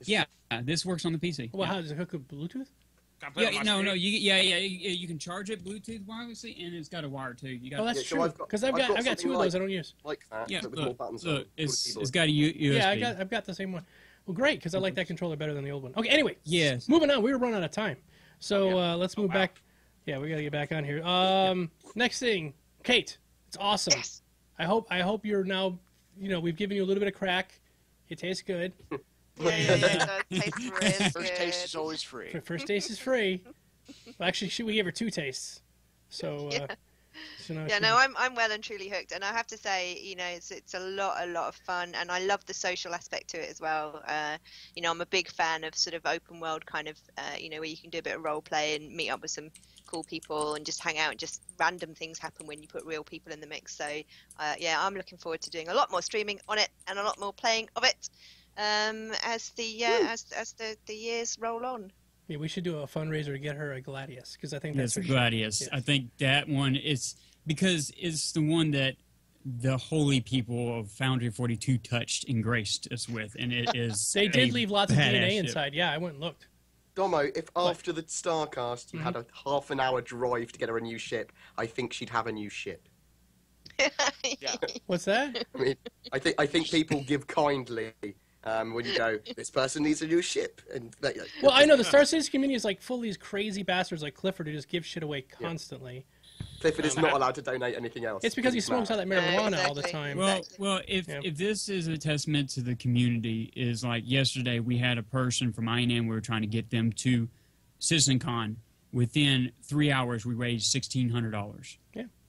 Yeah, this works on the PC. Well, how does it hook with Bluetooth? Can I play on Yeah, my no, screen? you can charge it Bluetooth wirelessly, and it's got a wire too. You got. Oh, that's Yeah, so true. I've got- Because I've got something two of those I don't use. like that. Yeah, but with more look, buttons on it's keyboard. got a USB. Yeah, I've got the same one. Well, great, because I like that controller better than the old one. Okay, anyway. Yes. Moving on. We were running out of time. So let's move wow. back. Yeah, we got to get back on here. Next thing, Kate. It's awesome. Yes. I hope you're now, we've given you a little bit of crack. It tastes good. Yeah, it does taste really First good. taste is always free. First taste is free. Well, actually, we gave her 2 tastes. So, so now Yeah, she- no, I'm well and truly hooked, and I have to say, it's a lot of fun, and I love the social aspect to it as well. I'm a big fan of sort of open world kind of, where you can do a bit of role play and meet up with some cool people and just hang out, and just random things happen when you put real people in the mix. So, yeah, I'm looking forward to doing a lot more streaming on it and a lot more playing of it as the as the years roll on. Yeah, we should do a fundraiser to get her a Gladius, because I think Yes, that's Gladius. Yes. I think that one is because it's the one that the holy people of Foundry 42 touched and graced us with, and it is. They did a leave lots of badass DNA ship. inside. Yeah, I went and looked. Domo, if after the StarCast you had a half an hour drive to get her a new ship, I think she'd have a new ship. Yeah. What's that? I mean, I think people give kindly when you go, this person needs a new ship, and Well, I know the Star Citizen community is like full of these crazy bastards like Clifford who just give shit away constantly. Clifford is not allowed to donate anything else. It's because he smokes all that marijuana all the exactly. time. Well, if this is a testament to the community, is like yesterday we had a person from INM, we were trying to get them to CitizenCon. Within 3 hours, we raised $1,600.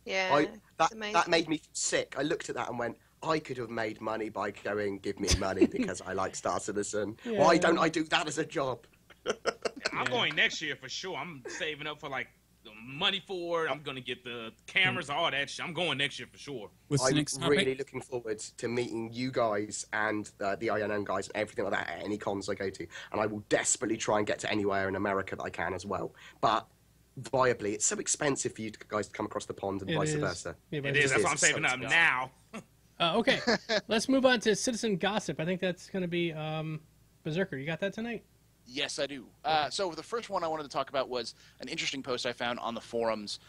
Yeah, it's amazing. That made me sick. I looked at that and went, I could have made money by going, give me money because I like Star Citizen. Yeah. Why don't I do that as a job? I'm going next year for sure. I'm saving up for like the money for it. I'm gonna get the cameras, all that shit. I'm going next year for sure. What's the I'm next topic? really looking forward to meeting you guys and the INM guys and everything like that at any cons I go to. And I will desperately try and get to anywhere in America that I can as well. But viably, it's so expensive for you guys to come across the pond and It vice is. versa. Yeah, It but- is. That's why I'm It's so saving up expensive. now. Okay, let's move on to Citizen Gossip. I think that's going to be Berserker. You got that tonight? Yes, I do. So the first one I wanted to talk about was an interesting post I found on the forums.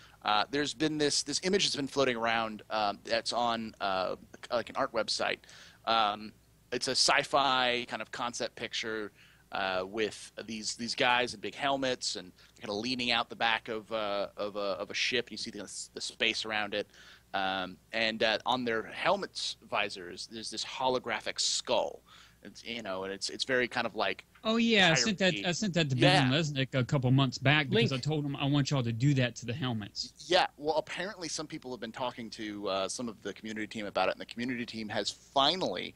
There's been this image that's been floating around that's on like an art website. It's a sci-fi kind of concept picture with these guys in big helmets and kind of leaning out the back of a ship. You see the space around it. And on their helmets visors, there's this holographic skull. It's, and it's very kind of like. Oh yeah, I sent that to Ben Lesnick a couple months back because I told him I want y'all to do that to the helmets. Yeah, well, apparently some people have been talking to some of the community team about it, and the community team has finally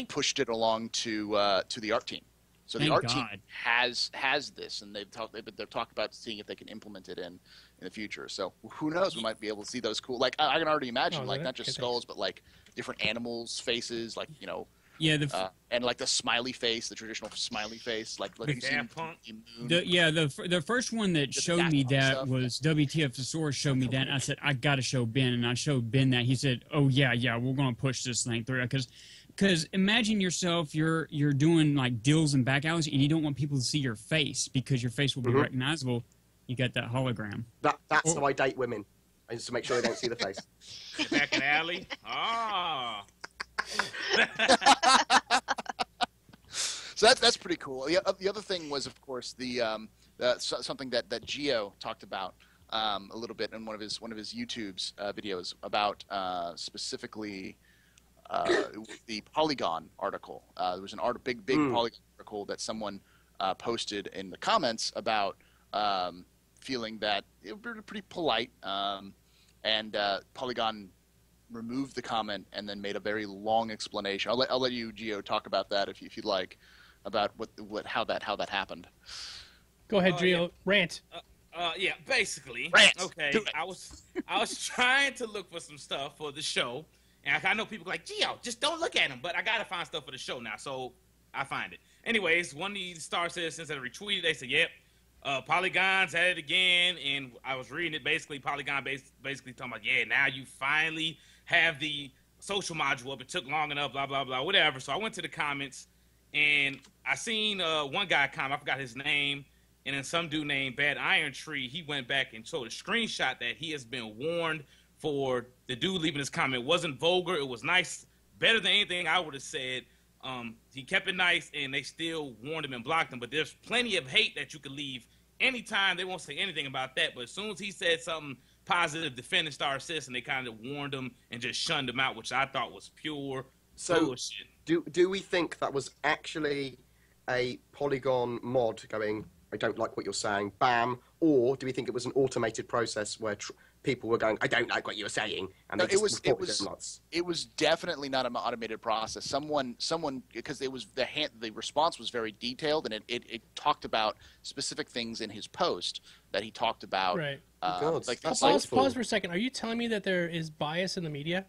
pushed it along to the art team. So the art team has this, and they've talked about seeing if they can implement it in the future. So who knows? We might be able to see those cool. Like I can already imagine, not just skulls, but like different animals' faces, like Yeah, and like the smiley face, the traditional smiley face, like you see the first one that showed me that was WTF Thesaurus showed me that, and I said I got to show Ben, and I showed Ben that. He said, "Oh yeah, we're gonna push this thing through because imagine yourself, you're doing like deals and back alleys, and you don't want people to see your face because your face will be recognizable. You got that hologram. That's how I date women. I just to make sure they don't see the face. Back in the alley. Ah. So that's pretty cool. The other thing was, of course, the something that Gio talked about a little bit in one of his YouTube's videos about specifically the Polygon article. There was a big Polygon article that someone posted in the comments about feeling that it was pretty polite, and Polygon removed the comment and then made a very long explanation. I'll let you, Gio, talk about that if you'd like, about how that happened. Go ahead, Gio. Rant. Yeah, basically. Rants. Okay, Do it. I was trying to look for some stuff for the show, and I know people are like, Gio, just don't look at them, but I gotta find stuff for the show now, so I find it. Anyways, one of these Star Citizens that retweeted, they said, "Yep, Polygon's at it again," and I was reading it. Basically, Polygon basically talking about, "Yeah, now you finally have the social module up. It took long enough, blah blah blah, whatever." So I went to the comments, and I seen one guy comment. I forgot his name. And then some dude named Bad Iron Tree, he went back and showed a screenshot that he has been warned for the dude leaving his comment. It wasn't vulgar. It was nice, better than anything I would have said. He kept it nice, and they still warned him and blocked him. But there's plenty of hate that you could leave anytime. They won't say anything about that. But as soon as he said something positive defending Star Citizen, they kind of warned him and just shunned him out, which I thought was pure bullshit. Do we think that was actually a Polygon mod going, I don't like what you're saying, bam, or do we think it was an automated process where people were going, I don't like what you're saying, and they it was definitely not an automated process. Someone, because it was the response was very detailed, and it talked about specific things in his post that he talked about. Right. God, like pause for a second. Are you telling me that there is bias in the media?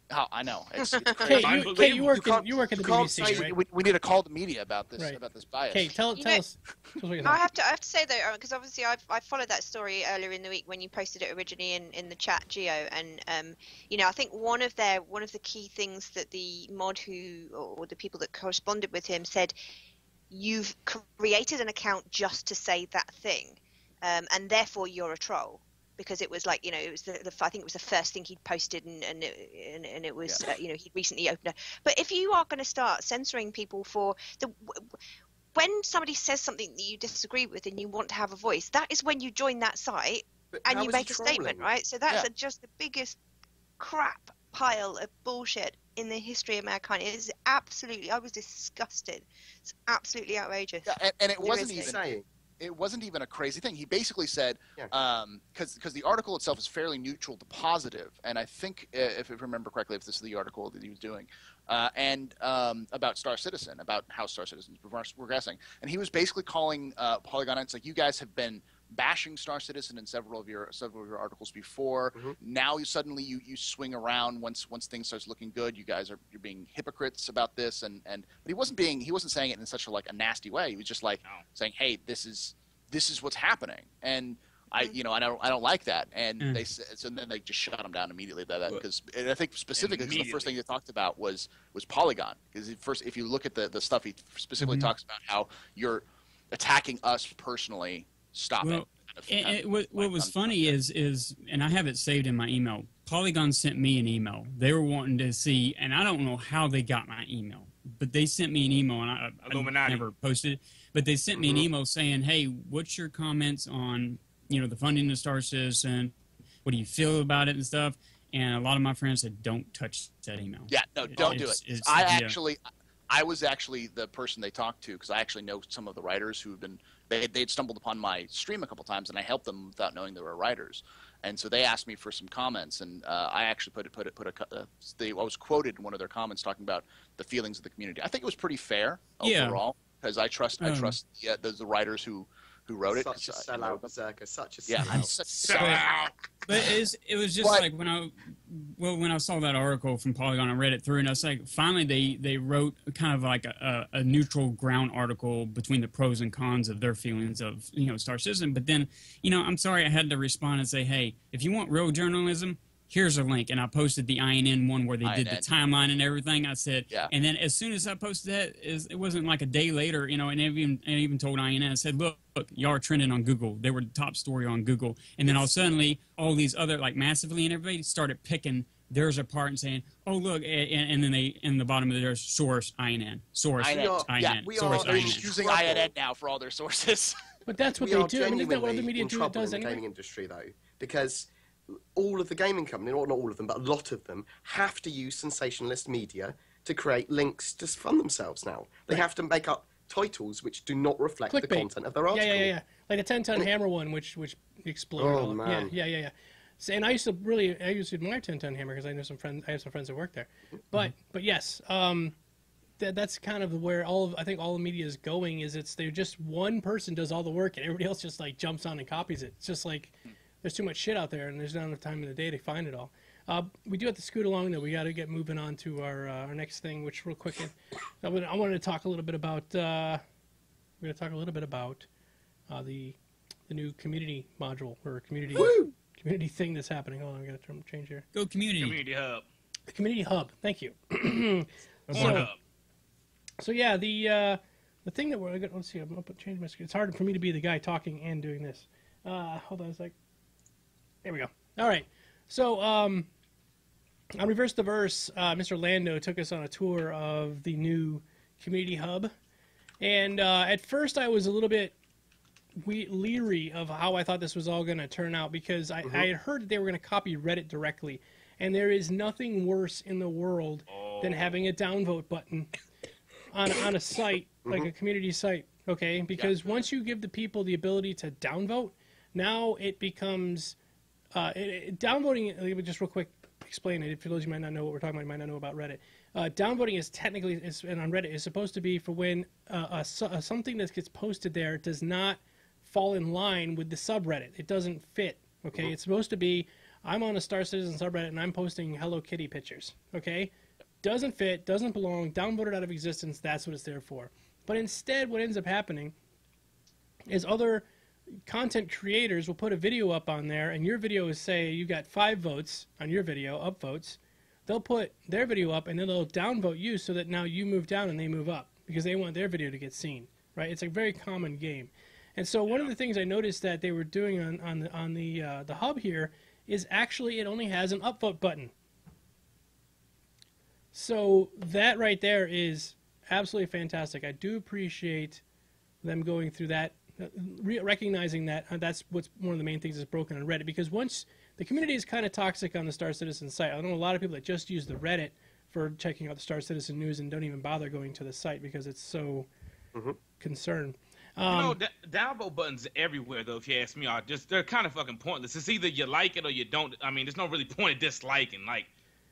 Oh, I know. It's Kate, crazy. you work at the BBC, right? We need to call the media about this bias. Kate, tell us. I have to say though, because obviously I followed that story earlier in the week when you posted it originally in the chat, Gio, and I think one of the key things that the mod or the people that corresponded with him said, you've created an account just to say that thing, and therefore you're a troll. Because it was like, it was I think it was the first thing he'd posted, and it was he'd recently opened it. But if you are going to start censoring people when somebody says something that you disagree with and you want to have a voice, that is when you join that site and you make a statement, right? So that's just the biggest crap pile of bullshit in the history of mankind. It is absolutely, I was disgusted. It's absolutely outrageous. Yeah, and it wasn't even saying. It wasn't even a crazy thing. He basically said, because the article itself is fairly neutral to positive, and I think, if I remember correctly, if this is the article that he was doing, and about Star Citizen, about how Star Citizen is progressing, and he was basically calling Polygon, it's like, you guys have been bashing Star Citizen in several of your articles before. Mm-hmm. Now you swing around once things starts looking good. You're being hypocrites about this, but he wasn't saying it in such a nasty way. He was just saying, hey, this is what's happening, and I don't like that. And then they just shut him down immediately about that, because I think specifically the first thing they talked about was Polygon, because first, if you look at the stuff, he specifically talks about how you're attacking us personally. Stop it. What was funny is, and I have it saved in my email, Polygon sent me an email. They were wanting to see, and I don't know how they got my email, but they sent me an email, and I never posted it, but they sent me an email saying, hey, what's your comments on, the funding of Star Citizen? What do you feel about it and stuff? And a lot of my friends said, don't touch that email. Yeah, no, don't do it. I was actually the person they talked to, because I actually know some of the writers who've been they'd stumbled upon my stream a couple times, and I helped them without knowing they were writers, and so they asked me for some comments, and I actually I was quoted in one of their comments talking about the feelings of the community. I think it was pretty fair overall, because I trust the writers who wrote it. Such a sellout, Berserker. Such a sellout. Yeah, I'm such a sellout. But it was just like when I saw that article from Polygon, I read it through, and I was like, finally they wrote kind of like a neutral ground article between the pros and cons of their feelings of Star Citizen. But then I'm sorry, I had to respond and say, hey, if you want real journalism, here's a link. And I posted the INN one where they did the timeline and everything. I said, and then as soon as I posted that, it wasn't like a day later, and I even told INN, I said, look, y'all are trending on Google. They were the top story on Google. And then suddenly all these other, like Massively and everybody started picking theirs apart and saying, oh, look, and then they, in the bottom of their source, INN. Source, INN. Yeah, we are using INN now for all their sources. But that's what they do. I mean, isn't that what the media does in the anyway? gaming industry, though, because all of the gaming companies, not all of them, but a lot of them, have to use sensationalist media to create links to fund themselves now. They have to make up titles which do not reflect the content of their article. Yeah. Like the 10-ton hammer one, which exploded. Oh, man. Yeah. So, and I used to admire 10-ton hammer because I have some friends that work there. But yes, that's kind of where I think all the media is going. Is they're just one person does all the work and everybody else just like jumps on and copies it. It's just like there's too much shit out there and there's not enough time in the day to find it all. We do have to scoot along though. We got to get moving on to our next thing, which real quick. I wanted to talk a little bit about. We're going to talk a little bit about the new community module or community thing that's happening. Hold on, I got to change here. Go community. Community hub. The community hub. Thank you. Hub. So yeah, the thing that we're let's see. I'm gonna change my screen. It's hard for me to be the guy talking and doing this. Hold on a sec. There we go. All right. So on Reverse the Verse, Mr. Lando took us on a tour of the new community hub, and at first I was a little bit leery of how I thought this was all going to turn out because I had heard that they were going to copy Reddit directly, and there is nothing worse in the world than having a downvote button on a site, like a community site, okay? Because once you give the people the ability to downvote, now it becomes... downvoting, just real quick, explain it. For those who might not know what we're talking about, you might not know about Reddit. Downvoting is technically, and on Reddit, is supposed to be for when something that gets posted there does not fall in line with the subreddit. It doesn't fit, okay? It's supposed to be, I'm on a Star Citizen subreddit and I'm posting Hello Kitty pictures, okay? Doesn't fit, doesn't belong, downvoted out of existence, that's what it's there for. But instead, what ends up happening is other content creators will put a video up on there, and your video is, say, you got 5 votes on your video, upvotes. They'll put their video up, and then they'll downvote you so that now you move down and they move up because they want their video to get seen, right? It's a very common game. And so one of the things I noticed that they were doing on the hub here is actually it only has an upvote button. So that right there is absolutely fantastic. I do appreciate them going through that, recognizing that that's what's one of the main things that's broken on Reddit, because once the community is kind of toxic on the Star Citizen site. I know a lot of people that just use the Reddit for checking out the Star Citizen news and don't even bother going to the site because it's so concerned. Downvote buttons everywhere, though, if you ask me. They're kind of fucking pointless. It's either you like it or you don't. I mean, there's no really point of disliking. Like,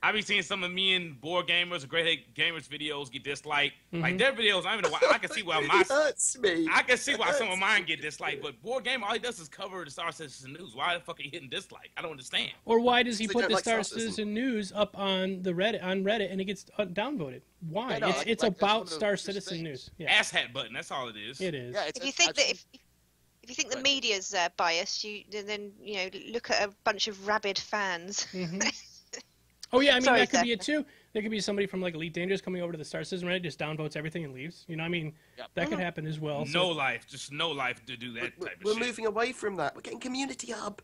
I be seeing some of me and Board Gamers or Great Gamers videos get disliked. Like their videos, I don't even know why. I can see why hurts me. I can see why some of mine get disliked. But Board Gamer, all he does is cover the Star Citizen news. Why the fuck are you hitting dislike? I don't understand. Or why does he put the Star Citizen news up on the Reddit and it gets downvoted? Why? Yeah, no, it's about Star Citizen news. Yeah. Asshat button. That's all it is. It is. Yeah, If you think that if you think the media's biased, then look at a bunch of rabid fans. Oh yeah, I mean Sorry, that could Zach. be it too. There could be somebody from like Elite Dangerous coming over to the Star Citizen Reddit, just downvotes everything and leaves. You know, I mean, that could happen as well. No life, just no life to do that type of We're shit. moving away from that. We're getting community hub.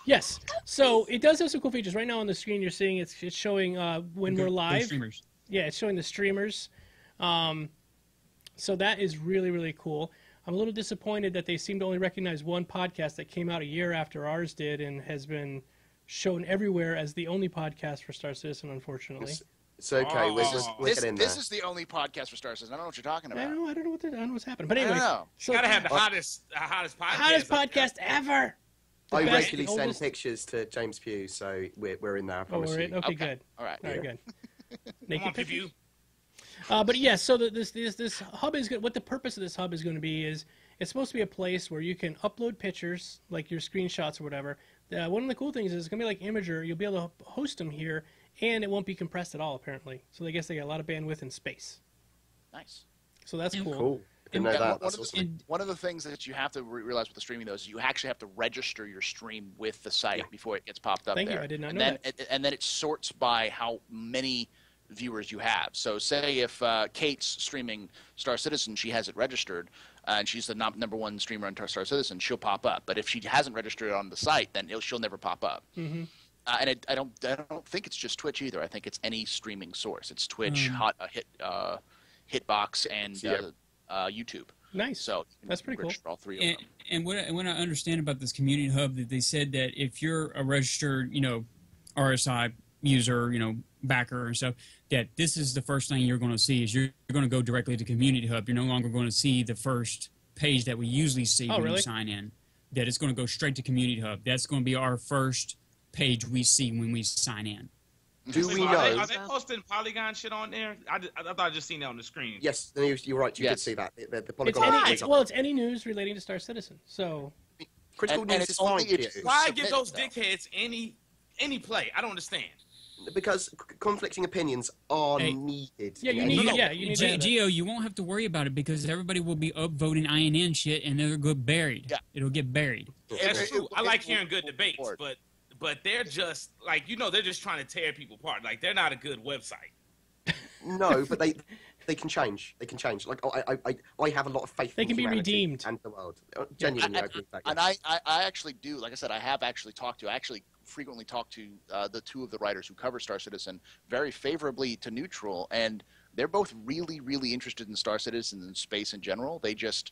Yes. So it does have some cool features. Right now on the screen, you're seeing it's showing when we're live. Streamers. Yeah, it's showing the streamers. So that is really, really cool. I'm a little disappointed that they seem to only recognize one podcast that came out a year after ours did and has been shown everywhere as the only podcast for Star Citizen, unfortunately. It's okay. We're getting there. This is the only podcast for Star Citizen. I don't know what you're talking I about. don't know what's happening. But anyway, I don't know. so Gotta have the hottest podcast. hottest podcast ever. The I best, regularly send oldest- pictures to James Pugh, so we're in there. I Oh, promise we're in? you. Okay, good. All right. All right, good. Come Naked on, pictures? Pew. But yes, so this hub is good. What the purpose of this hub is going to be is it's supposed to be a place where you can upload pictures, like your screenshots or whatever. One of the cool things is it's going to be like Imager. You'll be able to host them here, and it won't be compressed at all, apparently. So I guess they got a lot of bandwidth in space. Nice. So that's cool. Cool. Didn't know Yeah, that. one, That's of awesome. the, one of the things that you have to realize with the streaming, though, is you actually have to register your stream with the site before it gets popped up Thank you. there. I did not and know then, that. And then it sorts by how many viewers you have. So say if Kate's streaming Star Citizen, she has it registered, and she's the number one streamer on Star Citizen, she'll pop up. But if she hasn't registered it on the site, then she'll never pop up. Mm-hmm. And I don't think it's just Twitch either. I think it's any streaming source. It's Twitch, Hitbox, and YouTube. Nice. So That's pretty cool. register all three of them. And what I understand about this community hub, that they said that if you're a registered, RSI user, backer and stuff, that this is the first thing you're going to see is you're going to go directly to community hub. You're no longer going to see the first page that we usually see when really? you sign in. That it's going to go straight to community hub. That's going to be our first page we see when we sign in. Do we know? Are they posting Polygon shit on there? I thought I just seen that on the screen. Yes, you're right. You did see that. The It's Polygon. it's any news relating to Star Citizen. So critical news is fine. Why give those dickheads any play? I don't understand. Because conflicting opinions are needed. Yeah, you need Geo, you won't have to worry about it because everybody will be upvoting INN shit and it'll get buried. Yeah. It'll get buried. That's true. I like hearing good debates, but they're just like they're just trying to tear people apart. Like they're not a good website. No, but they can change. They can change. Like I have a lot of faith. They can be redeemed and the world. Genuinely, I agree with that. And I actually do. Like I said, I have actually talked to. I actually frequently talk to the two of the writers who cover Star Citizen very favorably to neutral, and they're both really, really interested in Star Citizen and space in general. They just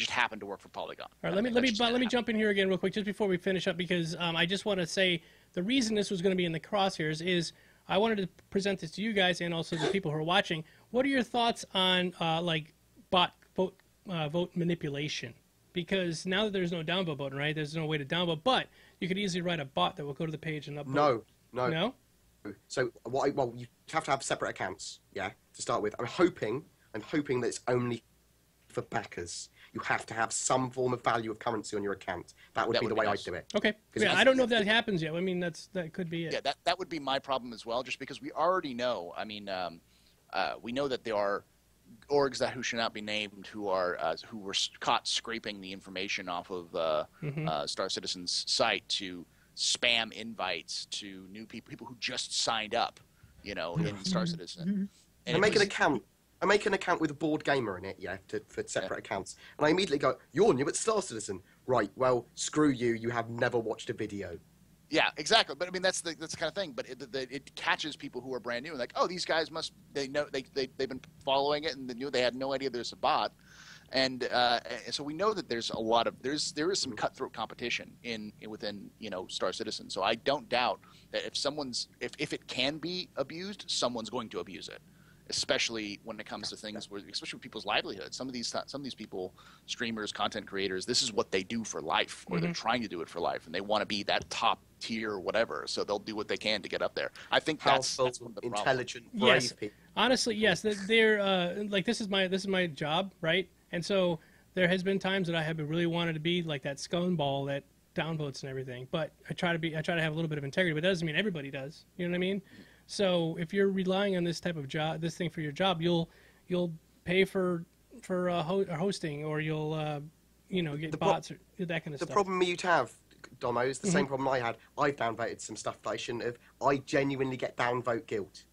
happen to work for Polygon. All right, let me jump in here again real quick just before we finish up because I just want to say the reason this was going to be in the crosshairs is I wanted to present this to you guys and also the people who are watching. What are your thoughts on like bot vote manipulation? Because now that there's no downvote button, right? There's no way to downvote, but you could easily write a bot that will go to the page and upvote. No. So you have to have separate accounts, yeah, to start with. I'm hoping that it's only for backers. You have to have some form of value of currency on your account. That would be the way I'd do it. Okay. Yeah, I don't know if that happens yet. I mean, that could be it. Yeah, that would be my problem as well, just because we already know. I mean, we know that there are orgs who should not be named who were caught scraping the information off of Star Citizen's site to spam invites to new people who just signed up, in Star Citizen. And I make an account with a board gamer in it, for separate accounts. And I immediately go, you're new at Star Citizen. Right, well, screw you, you have never watched a video. Yeah, exactly. But I mean, that's the kind of thing. But it catches people who are brand new and like, oh, these guys they've been following it and they had no idea there's a bot. And so we know that there's there is some cutthroat competition within Star Citizen. So I don't doubt that if it can be abused, someone's going to abuse it. Especially when it comes to things especially with people's livelihoods. Some of these people, streamers, content creators, this is what they do for life, or they're trying to do it for life, and they want to be that top tier or whatever. So they'll do what they can to get up there. I think that's one of the intelligent, brave people. Honestly, yes, they're like this is my job, right? And so there has been times that I have really wanted to be like that scone ball that downvotes and everything, but I try to have a little bit of integrity, but that doesn't mean everybody does. You know what I mean? So if you're relying on this type of job, this thing for your job, you'll pay for hosting, or you'll get bots or that kind of stuff. The problem you'd have, Domo, is the same problem I had. I've downvoted some stuff that I shouldn't have. I genuinely get downvote guilt.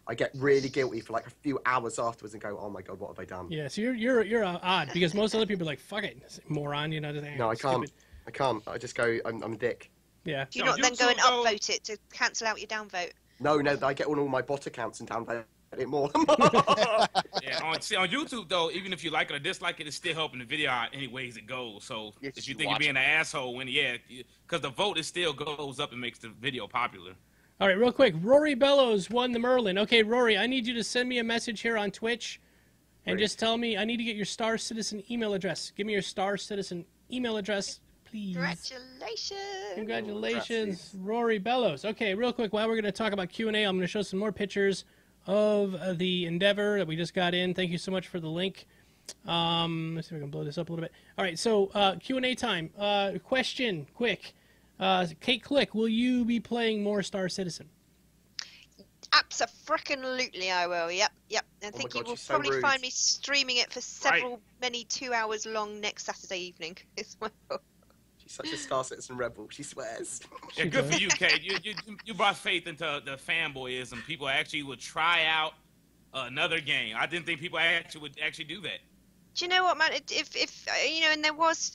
I get really guilty for like a few hours afterwards and go, oh my god, what have I done? Yeah, so you're odd because most other people are like, fuck it, moron, No, I can't. I can't. I just go, I'm a dick. Yeah. Do you not then go and upvote it to cancel out your downvote? No, I get on all my bot accounts and downvote it more. Yeah, on YouTube though, even if you like it or dislike it, it's still helping the video out any ways it goes. So if you think you're being an asshole, because the vote still goes up and makes the video popular. All right, real quick, Rory Bellows won the Merlin. Okay, Rory, I need you to send me a message here on Twitch and just tell me, I need to get your Star Citizen email address. Give me your Star Citizen email address, please. Congratulations, Rory Bellows. Okay, real quick, while we're going to talk about Q&A, I'm going to show some more pictures of the Endeavor that we just got in. Thank you so much for the link. Let's see if I can blow this up a little bit. All right, so Q&A time. Question, quick. Kate Click, will you be playing more Star Citizen? Abso-frickin-lutely I will, yep. I think you will probably find me streaming it for many 2 hours long next Saturday evening as well. She's such a Star Citizen rebel, she swears. Yeah, good for you, Kate. You brought faith into the fanboyism. People actually would try out another game. I didn't think people would actually do that. Do you know what, man? If and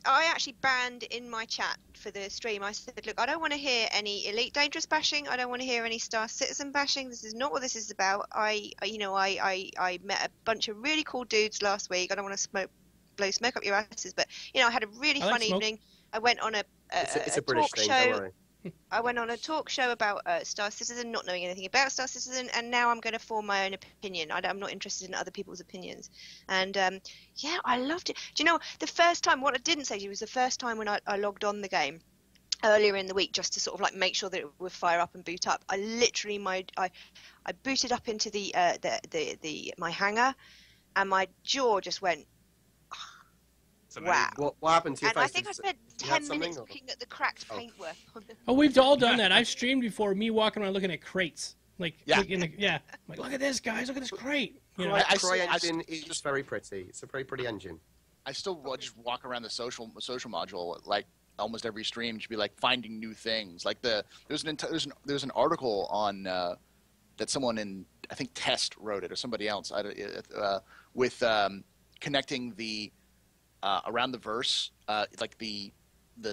I actually banned in my chat for the stream. I said, look, I don't want to hear any Elite Dangerous bashing. I don't want to hear any Star Citizen bashing. This is not what this is about. I met a bunch of really cool dudes last week. I don't want to blow smoke up your asses, but I had a really fun evening. I went on a British talk thing, show. don't worry. I went on a talk show about Star Citizen, not knowing anything about Star Citizen, and now I'm going to form my own opinion. I'm not interested in other people's opinions. And, I loved it. Do you know, the first time, what I didn't say to you was the first time when I logged on the game, earlier in the week just to sort of like make sure that it would fire up and boot up. I literally I booted up into the my hangar, and my jaw just went, wow. What happened to your And face? I think I spent 10 minutes looking at the cracked paintwork on the. Oh, we've all done that. I've streamed before, me walking around looking at crates. Like, Yeah. Like, look at this, guys. Look at this crate. You know? CryEngine is just very pretty. It's a very pretty engine. I still just walk around the social module like almost every stream, just be like finding new things. Like there's an article on that someone in, I think Test wrote it or somebody else with connecting the around the verse, like the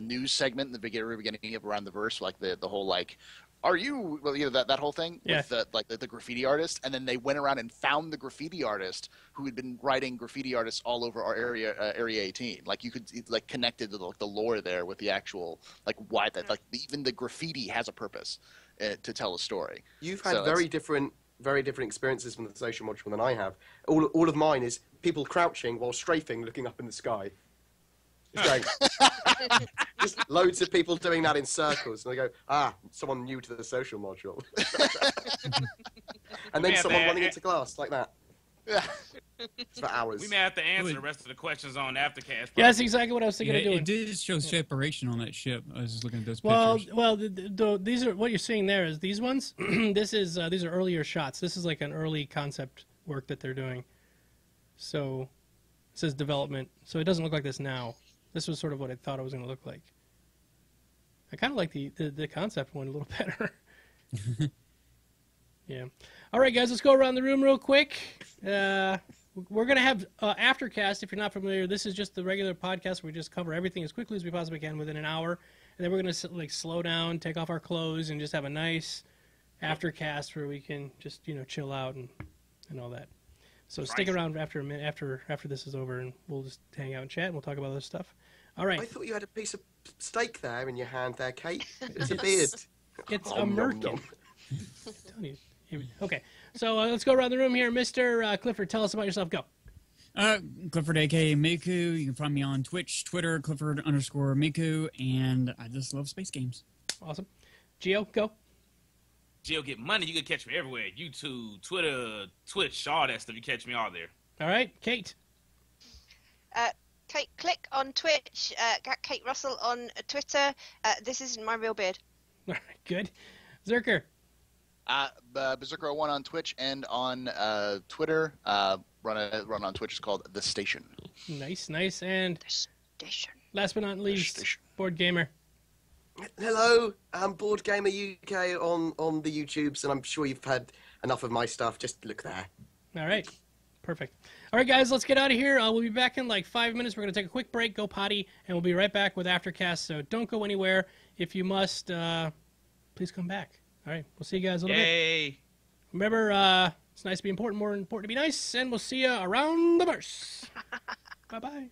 news segment in the beginning of Around the Verse, like the whole like, are you, well, you know, that whole thing with the graffiti artist, and then they went around and found the graffiti artist who had been writing graffiti artists all over our area 18. Like you could like connected to the lore there with the actual like why that like even the graffiti has a purpose to tell a story. You've had very different experiences from the social module than I have. All of mine is people crouching while strafing, looking up in the sky. Just loads of people doing that in circles, and they go, someone new to the social module. And then someone running into glass like that. Yeah. It's for hours. We may have to answer the rest of the questions on Aftercast. Yeah, that's exactly what I was thinking of doing. It did show separation on that ship. I was just looking at those pictures. Well, these are what you're seeing there is these ones. These are earlier shots. This is like an early concept work that they're doing. So it says development. So it doesn't look like this now. This was sort of what I thought it was going to look like. I kind of like the concept one a little better. Yeah. All right, guys, let's go around the room real quick. We're going to have Aftercast. If you're not familiar, this is just the regular podcast where we just cover everything as quickly as we possibly can within an hour. And then we're going to like slow down, take off our clothes, and just have a nice Aftercast where we can just, you know, chill out and all that. So stick around after a minute, after this is over, and we'll just hang out and chat, and we'll talk about other stuff. All right. I thought you had a piece of steak there in your hand there, Kate. It's a beard. It's a merkin. Okay, so let's go around the room here. Mr. Clifford, tell us about yourself. Go. Clifford, a.k.a. Miku. You can find me on Twitch, Twitter, Clifford_Miku, and I just love space games. Awesome. Gio, go. Gio get money. You can catch me everywhere. YouTube, Twitter, Twitch, all that stuff. You catch me all there. All right, Kate. Kate Click on Twitch. Kate Russell on Twitter. This isn't my real beard. All right, good. Zerker. Berserker01 on Twitch and on Twitter. Run on Twitch is called The Station. Nice. And The Station. Last but not least, Board Gamer. Hello, I'm Board Gamer UK on the YouTubes, and I'm sure you've had enough of my stuff. Just look there. All right. Perfect. All right, guys, let's get out of here. We'll be back in like 5 minutes. We're going to take a quick break, go potty, and we'll be right back with Aftercast. So don't go anywhere. If you must, please come back. All right, we'll see you guys in a little bit. Remember, it's nice to be important, more important to be nice, and we'll see you around the verse. Bye-bye.